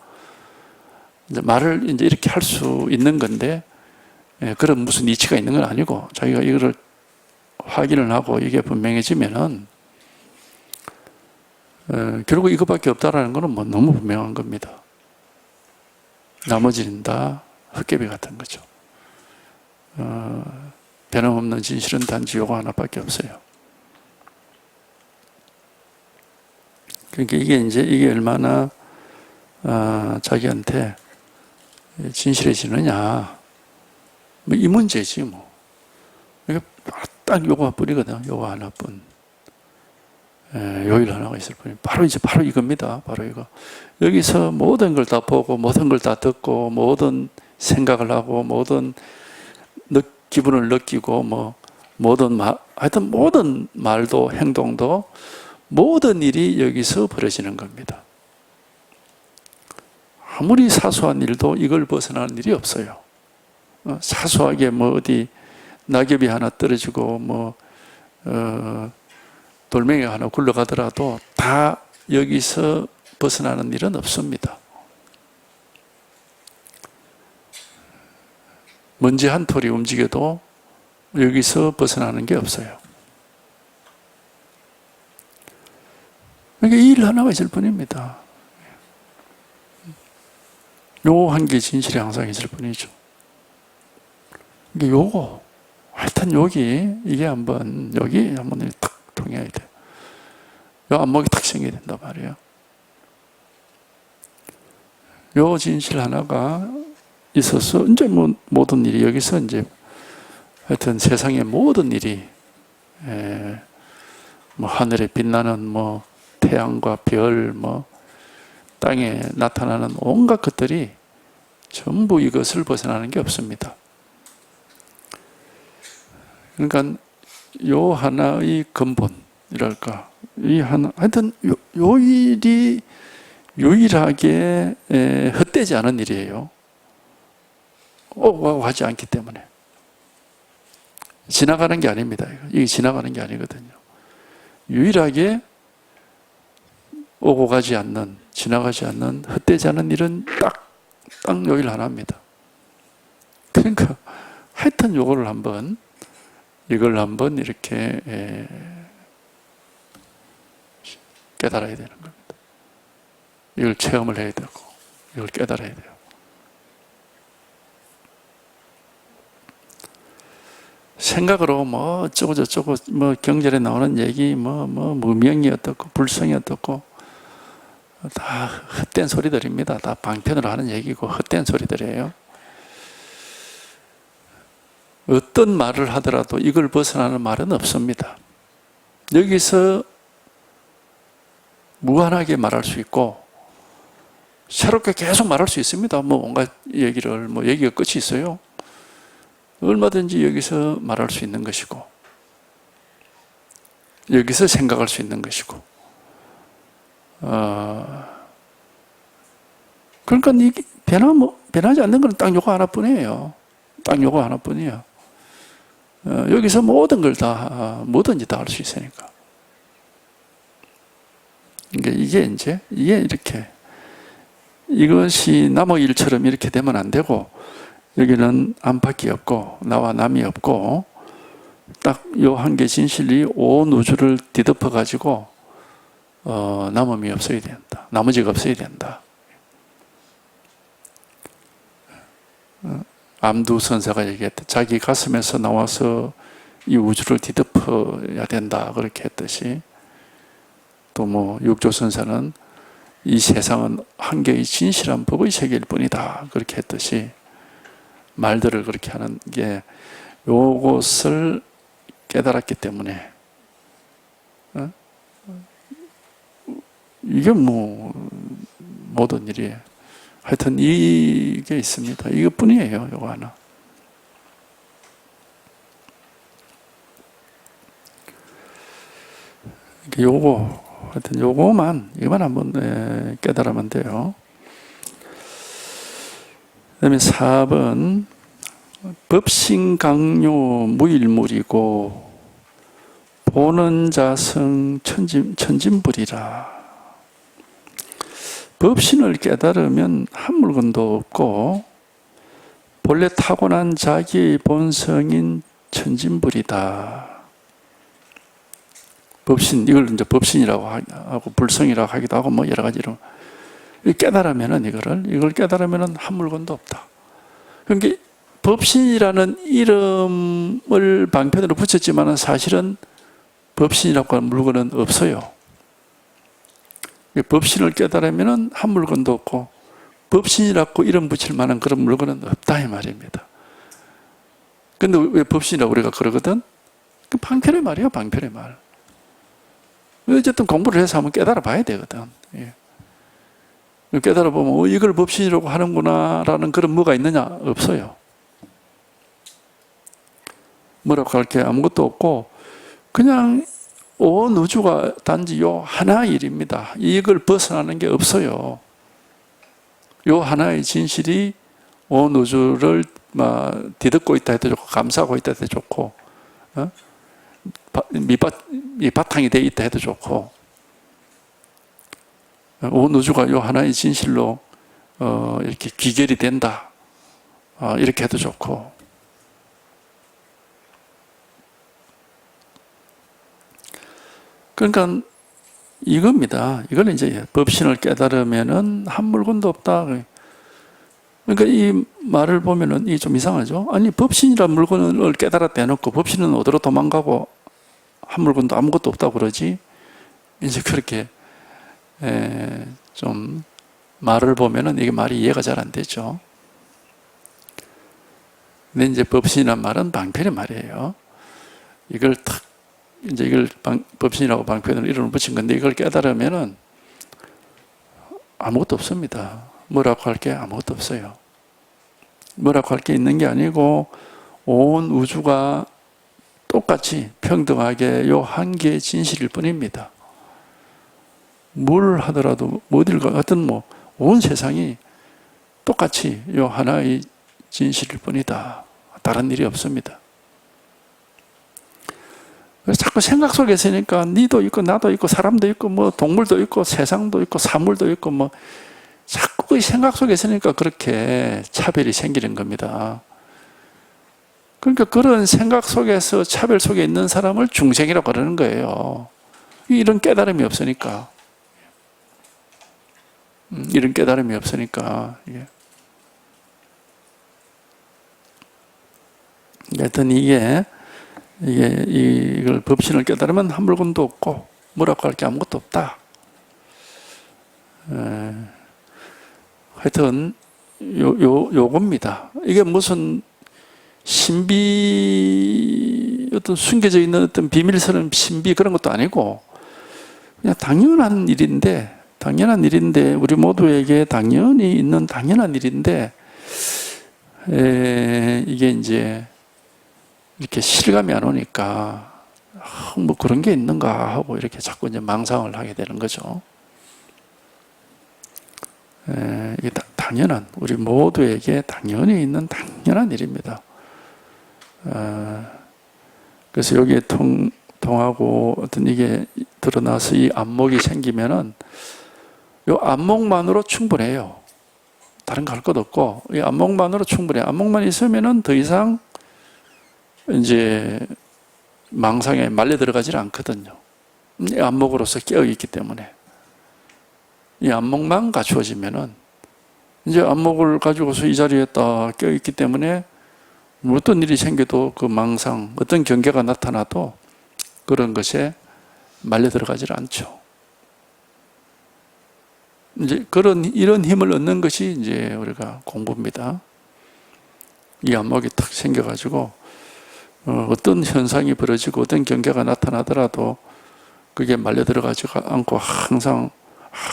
이제 말을 이제 이렇게 할 수 있는 건데, 그런 무슨 이치가 있는 건 아니고, 자기가 이거를 확인을 하고 이게 분명해지면은, 결국 이것밖에 없다라는 거는 뭐 너무 분명한 겁니다. 나머지는 다 헛개비 같은 거죠. 변함없는 진실은 단지 요거 하나밖에 없어요. 그러니까 이게 얼마나 자기한테 진실해지느냐, 뭐 이 문제지 뭐. 그러니까 딱 요거 뿐이거든. 요거 하나뿐. 요일 하나가 있을 뿐이 바로 이겁니다. 바로 이거. 여기서 모든 걸 다 보고 모든 걸 다 듣고 모든 생각을 하고 모든 기분을 느끼고 뭐 하여튼 모든 말도 행동도 모든 일이 여기서 벌어지는 겁니다. 아무리 사소한 일도 이걸 벗어나는 일이 없어요. 사소하게 뭐 어디 낙엽이 하나 떨어지고 뭐 돌멩이가 하나 굴러가더라도 다 여기서 벗어나는 일은 없습니다. 먼지 한 톨이 움직여도 여기서 벗어나는 게 없어요. 그러니까 이 일 하나가 있을 뿐입니다. 요 한 개 진실이 항상 있을 뿐이죠. 요거 하여튼 이게 한번 여기 한번 탁 통해야 돼요. 요 안목이 탁 생겨야 된단 말이에요. 요 진실 하나가 있어서 이제 뭐 모든 일이 여기서 이제 하여튼 세상의 모든 일이 뭐 하늘에 빛나는 뭐 태양과 별 뭐 땅에 나타나는 온갖 것들이 전부 이것을 벗어나는 게 없습니다. 그러니까 요 하나의 근본이랄까 이 하나 하여튼 요 일이 유일하게 헛되지 않은 일이에요. 오고 하지 않기 때문에 지나가는 게 아닙니다. 이게 지나가는 게 아니거든요. 유일하게 오고 가지 않는, 지나가지 않는, 헛되지 않은 일은 딱 요일 하나입니다. 그러니까 하여튼 이걸 한번 이렇게 깨달아야 되는 겁니다. 이걸 체험을 해야 되고 이걸 깨달아야 돼요. 생각으로 뭐 어쩌고 저쩌고 뭐 경전에 나오는 얘기 뭐 무명이 어떻고 불성이 어떻고 다 헛된 소리들입니다. 다 방편으로 하는 얘기고 헛된 소리들이에요. 어떤 말을 하더라도 이걸 벗어나는 말은 없습니다. 여기서 무한하게 말할 수 있고 새롭게 계속 말할 수 있습니다. 뭐 온갖 얘기를 얘기가 끝이 있어요. 얼마든지 여기서 말할 수 있는 것이고 여기서 생각할 수 있는 것이고 그러니까 이게 변하지 않는 건 딱 요거 하나뿐이에요. 딱 요거 하나뿐이에요. 여기서 모든 걸 다 뭐든지 다 할 수 있으니까. 그러니까 이게 이렇게 이것이 남의 일처럼 이렇게 되면 안 되고 여기는 안팎이 없고 나와 남이 없고 딱 요 한 개 진실이 온 우주를 뒤덮어 가지고 남음이 없어야 된다. 나머지가 없어야 된다. 암두 선사가 얘기했대. 자기 가슴에서 나와서 이 우주를 뒤덮어 서야 된다 그렇게 했듯이, 또 뭐 육조선사는 이 세상은 한 개의 진실한 법의 세계일 뿐이다 그렇게 했듯이, 말들을 그렇게 하는 게 요것을 깨달았기 때문에 이게 뭐 모든 일이 하여튼 이게 있습니다. 이것뿐이에요. 요거 하나. 요거 하여튼 요거만 이거만 한번 깨달으면 돼요. 그다음에 4번 법신강요 무일물이고 보는 자성 천진불이라. 법신을 깨달으면 한 물건도 없고 본래 타고난 자기의 본성인 천진불이다. 법신, 이걸 이제 법신이라고 하고 불성이라고 하기도 하고 뭐 여러 가지 이름. 깨달으면은 이걸 깨달으면은 한 물건도 없다. 그러니까 법신이라는 이름을 방편으로 붙였지만은 사실은 법신이라고 하는 물건은 없어요. 법신을 깨달으면은 한 물건도 없고 법신이라고 이름 붙일 만한 그런 물건은 없다 이 말입니다. 근데 왜 법신이라고 우리가 그러거든? 그 방편의 말이에요, 방편의 말. 어쨌든 공부를 해서 한번 깨달아 봐야 되거든. 예. 깨달아 보면 이걸 법신이라고 하는구나 라는 그런 뭐가 있느냐? 없어요. 뭐라고 할 게 아무것도 없고 그냥 온 우주가 단지 요 하나의 일입니다. 이걸 벗어나는 게 없어요. 요 하나의 진실이 온 우주를 뒤덮고 있다 해도 좋고 감싸고 있다 해도 좋고 밑바탕이 돼 있다 해도 좋고 온 우주가 요 하나의 진실로 이렇게 귀결이 된다 이렇게 해도 좋고 그러니까 이겁니다. 이걸 이제 법신을 깨달으면은 한 물건도 없다. 그러니까 이 말을 보면은 이게 좀 이상하죠. 아니 법신이란 물건을 깨달아 대놓고 법신은 어디로 도망가고 한 물건도 아무것도 없다고 그러지. 이제 그렇게 좀 말을 보면은 이게 말이 이해가 잘 안 되죠. 근데 이제 법신이란 말은 방편의 말이에요. 이걸 법신이라고 방편으로 이름을 붙인 건데 이걸 깨달으면은 아무것도 없습니다. 뭐라고 할 게 아무것도 없어요. 뭐라고 할 게 있는 게 아니고 온 우주가 똑같이 평등하게 요 한 개의 진실일 뿐입니다. 뭘 하더라도 어딜 가든 뭐 온 세상이 똑같이 요 하나의 진실일 뿐이다. 다른 일이 없습니다. 그래서 자꾸 생각 속에 있으니까 니도 있고 나도 있고 사람도 있고 뭐 동물도 있고 세상도 있고 사물도 있고 뭐 자꾸 그 생각 속에 있으니까 그렇게 차별이 생기는 겁니다. 그러니까 그런 생각 속에서 차별 속에 있는 사람을 중생이라고 그러는 거예요. 이런 깨달음이 없으니까. 이런 깨달음이 없으니까. 하여튼 이걸 법신을 깨달으면 한 물건도 없고 뭐라고 할 게 아무것도 없다. 하여튼 요겁니다. 이게 무슨 신비 어떤 숨겨져 있는 어떤 비밀스러운 신비 그런 것도 아니고 그냥 당연한 일인데 우리 모두에게 당연히 있는 당연한 일인데 이게 이제 이렇게 실감이 안 오니까 뭐 그런 게 있는가 하고 이렇게 자꾸 이제 망상을 하게 되는 거죠. 이게 당연한 우리 모두에게 당연히 있는 당연한 일입니다. 그래서 여기에 통하고 어떤 이게 드러나서 이 안목이 생기면은 이 안목만으로 충분해요. 다른 거 할 것 없고 이 안목만으로 충분해요. 안목만 있으면은 더 이상 이제 망상에 말려 들어가질 않거든요. 이 안목으로서 깨어 있기 때문에 이 안목만 갖추어지면은 이제 안목을 가지고서 이 자리에 딱 깨어 있기 때문에 어떤 일이 생겨도 그 망상, 어떤 경계가 나타나도 그런 것에 말려 들어가질 않죠. 이제 이런 힘을 얻는 것이 이제 우리가 공부입니다. 이 안목이 탁 생겨가지고 어떤 현상이 벌어지고 어떤 경계가 나타나더라도 그게 말려 들어가지 않고 항상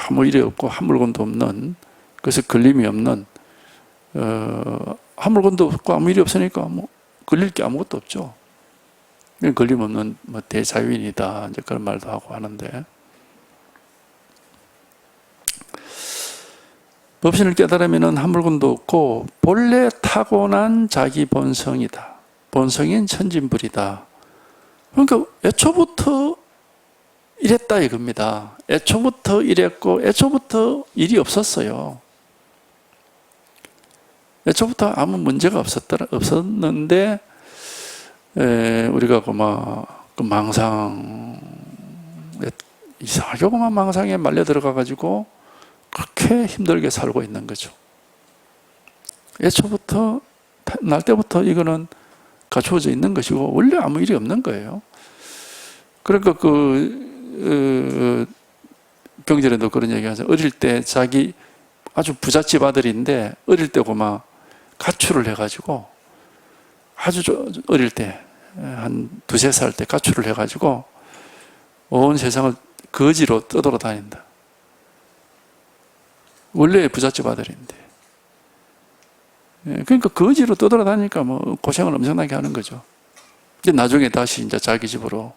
아무 일이 없고 한 물건도 없는, 그래서 걸림이 없는, 한 물건도 없고 아무 일이 없으니까 뭐 걸릴 게 아무것도 없죠. 걸림 없는 뭐 대자유인이다, 이제 그런 말도 하고 하는데, 법신을 깨달으면 한 물건도 없고 본래 타고난 자기 본성이다. 본성인 천진불이다. 그러니까 애초부터 이랬다 이겁니다. 애초부터 이랬고 애초부터 일이 없었어요. 애초부터 아무 문제가 없었는데 우리가 그 망상, 이상하게 망상에 말려 들어가 가지고 그렇게 힘들게 살고 있는 거죠. 애초부터 날 때부터 이거는 갖추어져 있는 것이고 원래 아무 일이 없는 거예요. 그러니까 경전에도 그런 얘기 하죠. 어릴 때 자기 아주 부잣집 아들인데 어릴 때 고막 가출을 해가지고 아주 어릴 때 한 두세 살 때 가출을 해가지고 온 세상을 거지로 떠돌아다닌다. 원래 부잣집 아들인데. 그러니까 거지로 떠돌아다니니까 뭐 고생을 엄청나게 하는 거죠. 이제 나중에 다시 이제 자기 집으로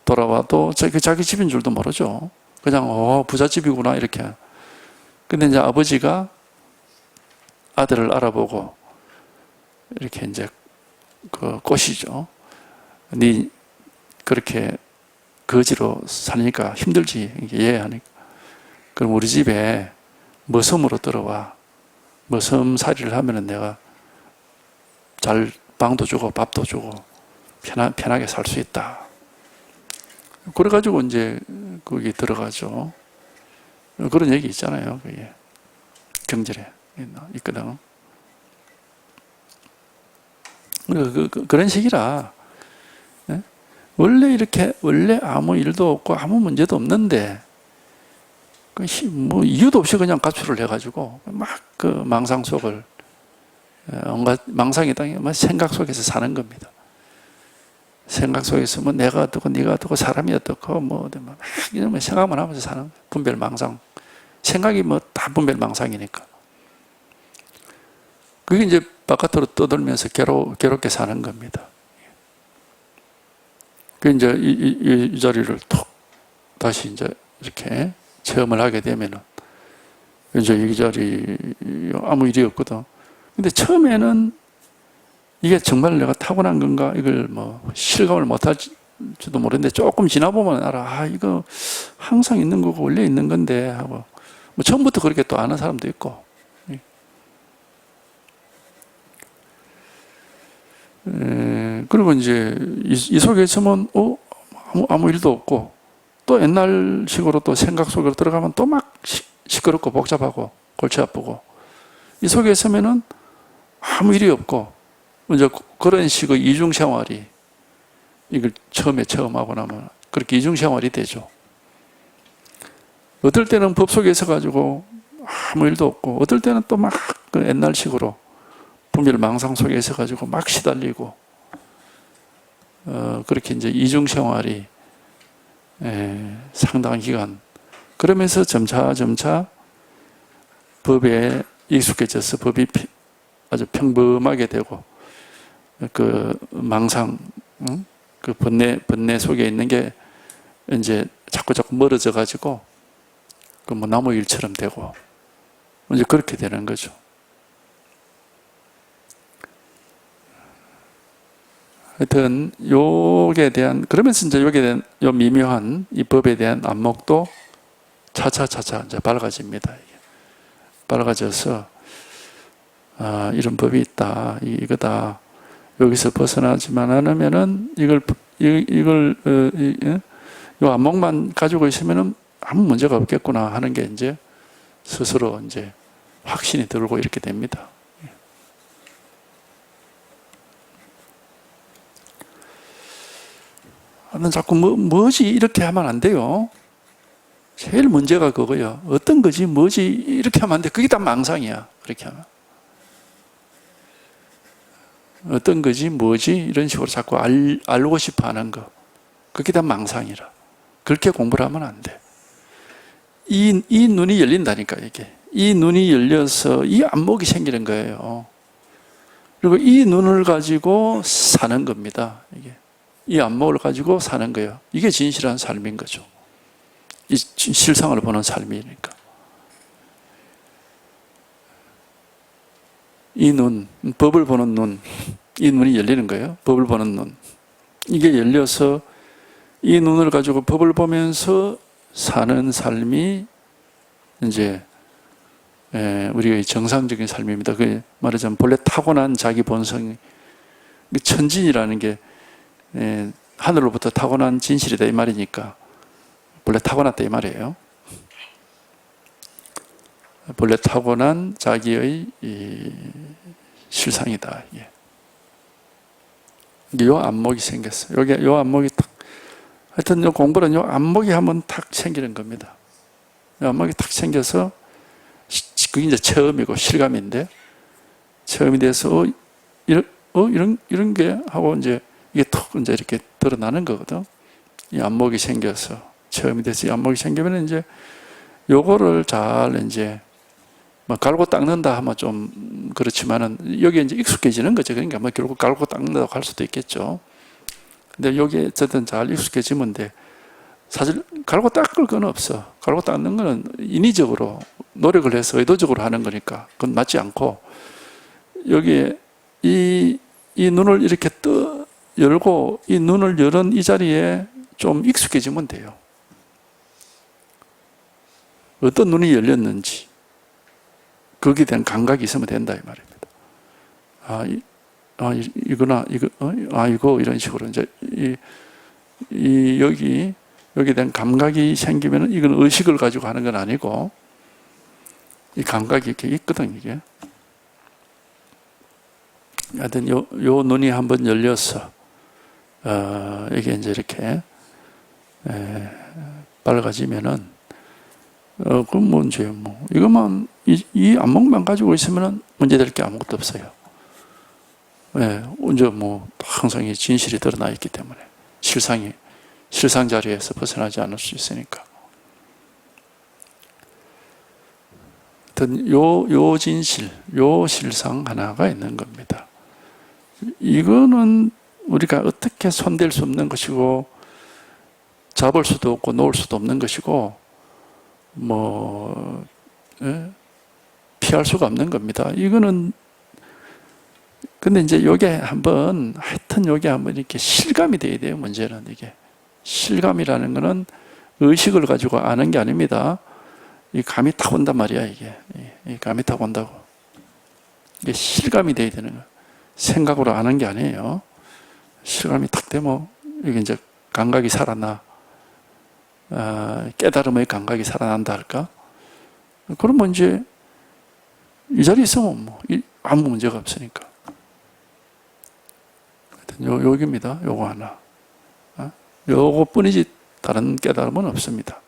돌아와도 자기 집인 줄도 모르죠. 그냥 부잣집이구나 이렇게. 근데 이제 아버지가 아들을 알아보고 이렇게 이제 그 꼬시죠. 네 그렇게 거지로 사니까 힘들지. 이해하니까. 그럼 우리 집에 머슴으로 들어와. 머슴살이를 하면은 내가 잘 방도 주고 밥도 주고 편하게 살 수 있다. 그래가지고 이제 거기 들어가죠. 그런 얘기 있잖아요. 그게 경전에 있거든. 그런 식이라 원래 아무 일도 없고 아무 문제도 없는데 뭐 이유도 없이 그냥 가출을 해가지고 막 그 망상 속을 온갖 망상이 당연히 생각 속에서 사는 겁니다. 생각 속에서 뭐 내가 어떻고 네가 어떻고 사람이 어떻고 뭐 이런 생각만 하면서 사는 거예요. 분별망상. 생각이 뭐 다 분별망상이니까. 그게 이제 바깥으로 떠돌면서 괴롭게 사는 겁니다. 그 이제 이 자리를 톡 다시 이제 이렇게 체험을 하게 되면은 이제 이 자리 아무 일이 없거든. 근데 처음에는 이게 정말 내가 타고난 건가 이걸 뭐 실감을 못할지도 모르는데 조금 지나보면 알아. 이거 항상 있는 거고 원래 있는 건데 하고 뭐 처음부터 그렇게 또 아는 사람도 있고. 그리고 이제 이 속에 있으면 아무 일도 없고 또 옛날식으로 또 생각 속으로 들어가면 또 막 시끄럽고 복잡하고 골치 아프고 이 속에 있으면은 아무 일이 없고 이제 그런 식의 이중생활이 이걸 처음 하고 나면 그렇게 이중생활이 되죠. 어떨 때는 법 속에 있어 가지고 아무 일도 없고 어떨 때는 또 막 그 옛날식으로 분별망상 속에 있어 가지고 막 시달리고 그렇게 이제 이중생활이 상당한 기간 그러면서 점차 법에 익숙해져서 법이 아주 평범하게 되고 그 망상 그 번뇌 속에 있는 게 이제 자꾸 멀어져 가지고 그 뭐 나무 일처럼 되고 이제 그렇게 되는 거죠. 하여튼 요게 대한 그러면서 이제 여기에 대한 요 미묘한 이 법에 대한 안목도 차차 이제 밝아집니다. 밝아져서 이런 법이 있다, 이거다. 여기서 벗어나지만 않으면은 요 안목만 가지고 있으면은 아무 문제가 없겠구나 하는 게 이제 스스로 이제 확신이 들고 이렇게 됩니다. 난 자꾸 뭐지 이렇게 하면 안 돼요. 제일 문제가 그거야. 어떤 거지 뭐지 이렇게 하면 안 돼. 그게 다 망상이야. 그렇게 하면. 어떤 거지 뭐지 이런 식으로 자꾸 알고 싶어 하는 거. 그게 다 망상이라. 그렇게 공부를 하면 안 돼. 이 눈이 열린다니까 이게. 이 눈이 열려서 이 안목이 생기는 거예요. 그리고 이 눈을 가지고 사는 겁니다. 이게. 이 안목을 가지고 사는 거예요. 이게 진실한 삶인 거죠. 이 실상을 보는 삶이니까. 이 눈, 법을 보는 눈, 이 눈이 열리는 거예요. 법을 보는 눈. 이게 열려서 이 눈을 가지고 법을 보면서 사는 삶이 이제 우리의 정상적인 삶입니다. 그 말하자면 본래 타고난 자기 본성, 천진이라는 게 하늘로부터 타고난 진실이다 이 말이니까 본래 타고났다 이 말이에요. 본래 타고난 자기의 이 실상이다. 이게 요 안목이 생겼어요. 여기 요 안목이 딱 하여튼 요 공부는 요 안목이 한번 탁 생기는 겁니다. 요 안목이 탁 생겨서 그게 이제 처음이고 실감인데 처음이 돼서 이런 게 하고 이제 이게 톡 이제 이렇게 드러나는 거거든. 이 안목이 생겨서 처음이 돼서 이 안목이 생기면 이제 요거를 잘 이제 뭐 갈고 닦는다 하면 좀 그렇지만은 여기에 이제 익숙해지는 거죠. 그러니까 뭐 결국 갈고 닦는다고 할 수도 있겠죠. 근데 여기에 어쨌든 잘 익숙해지면 돼. 사실 갈고 닦을 건 없어. 갈고 닦는 거는 인위적으로 노력을 해서 의도적으로 하는 거니까 그건 맞지 않고 여기에 이 눈을 이렇게 열고 이 눈을 열은 이 자리에 좀 익숙해지면 돼요. 어떤 눈이 열렸는지 거기에 대한 감각이 있으면 된다 이 말입니다. 이거나 이거 이런 식으로 이제 여기에 대한 감각이 생기면은 이건 의식을 가지고 하는 건 아니고 이 감각이 이렇게 있거든 이게. 하여튼 요 눈이 한번 열려서 이게 이제 이렇게 밝아지면은 그럼 뭐 이제 뭐 이것만 이 안목만 가지고 있으면은 문제될 게 아무것도 없어요. 언제 뭐 항상 이 진실이 드러나 있기 때문에 실상 자리에서 벗어나지 않을 수 있으니까. 하여튼 요 진실, 요 실상 하나가 있는 겁니다. 이거는 우리가 어떻게 손댈 수 없는 것이고 잡을 수도 없고 놓을 수도 없는 것이고 뭐 피할 수가 없는 겁니다. 이거는 근데 이제 요게 한번 하여튼 요게 한번 이렇게 실감이 돼야 돼요. 문제는 이게 실감이라는 거는 의식을 가지고 아는 게 아닙니다. 이 감이 탁 온단 말이야 이게. 이 감이 탁 온다고. 이게 실감이 돼야 되는 거야. 생각으로 아는 게 아니에요. 실감이 탁 되면 이게 이제 감각이 살아나. 깨달음의 감각이 살아난다 할까? 그러면 이제 이 자리에 있으면 뭐 아무 문제가 없으니까. 하여튼 여기입니다. 요거 하나. 요거 뿐이지 다른 깨달음은 없습니다.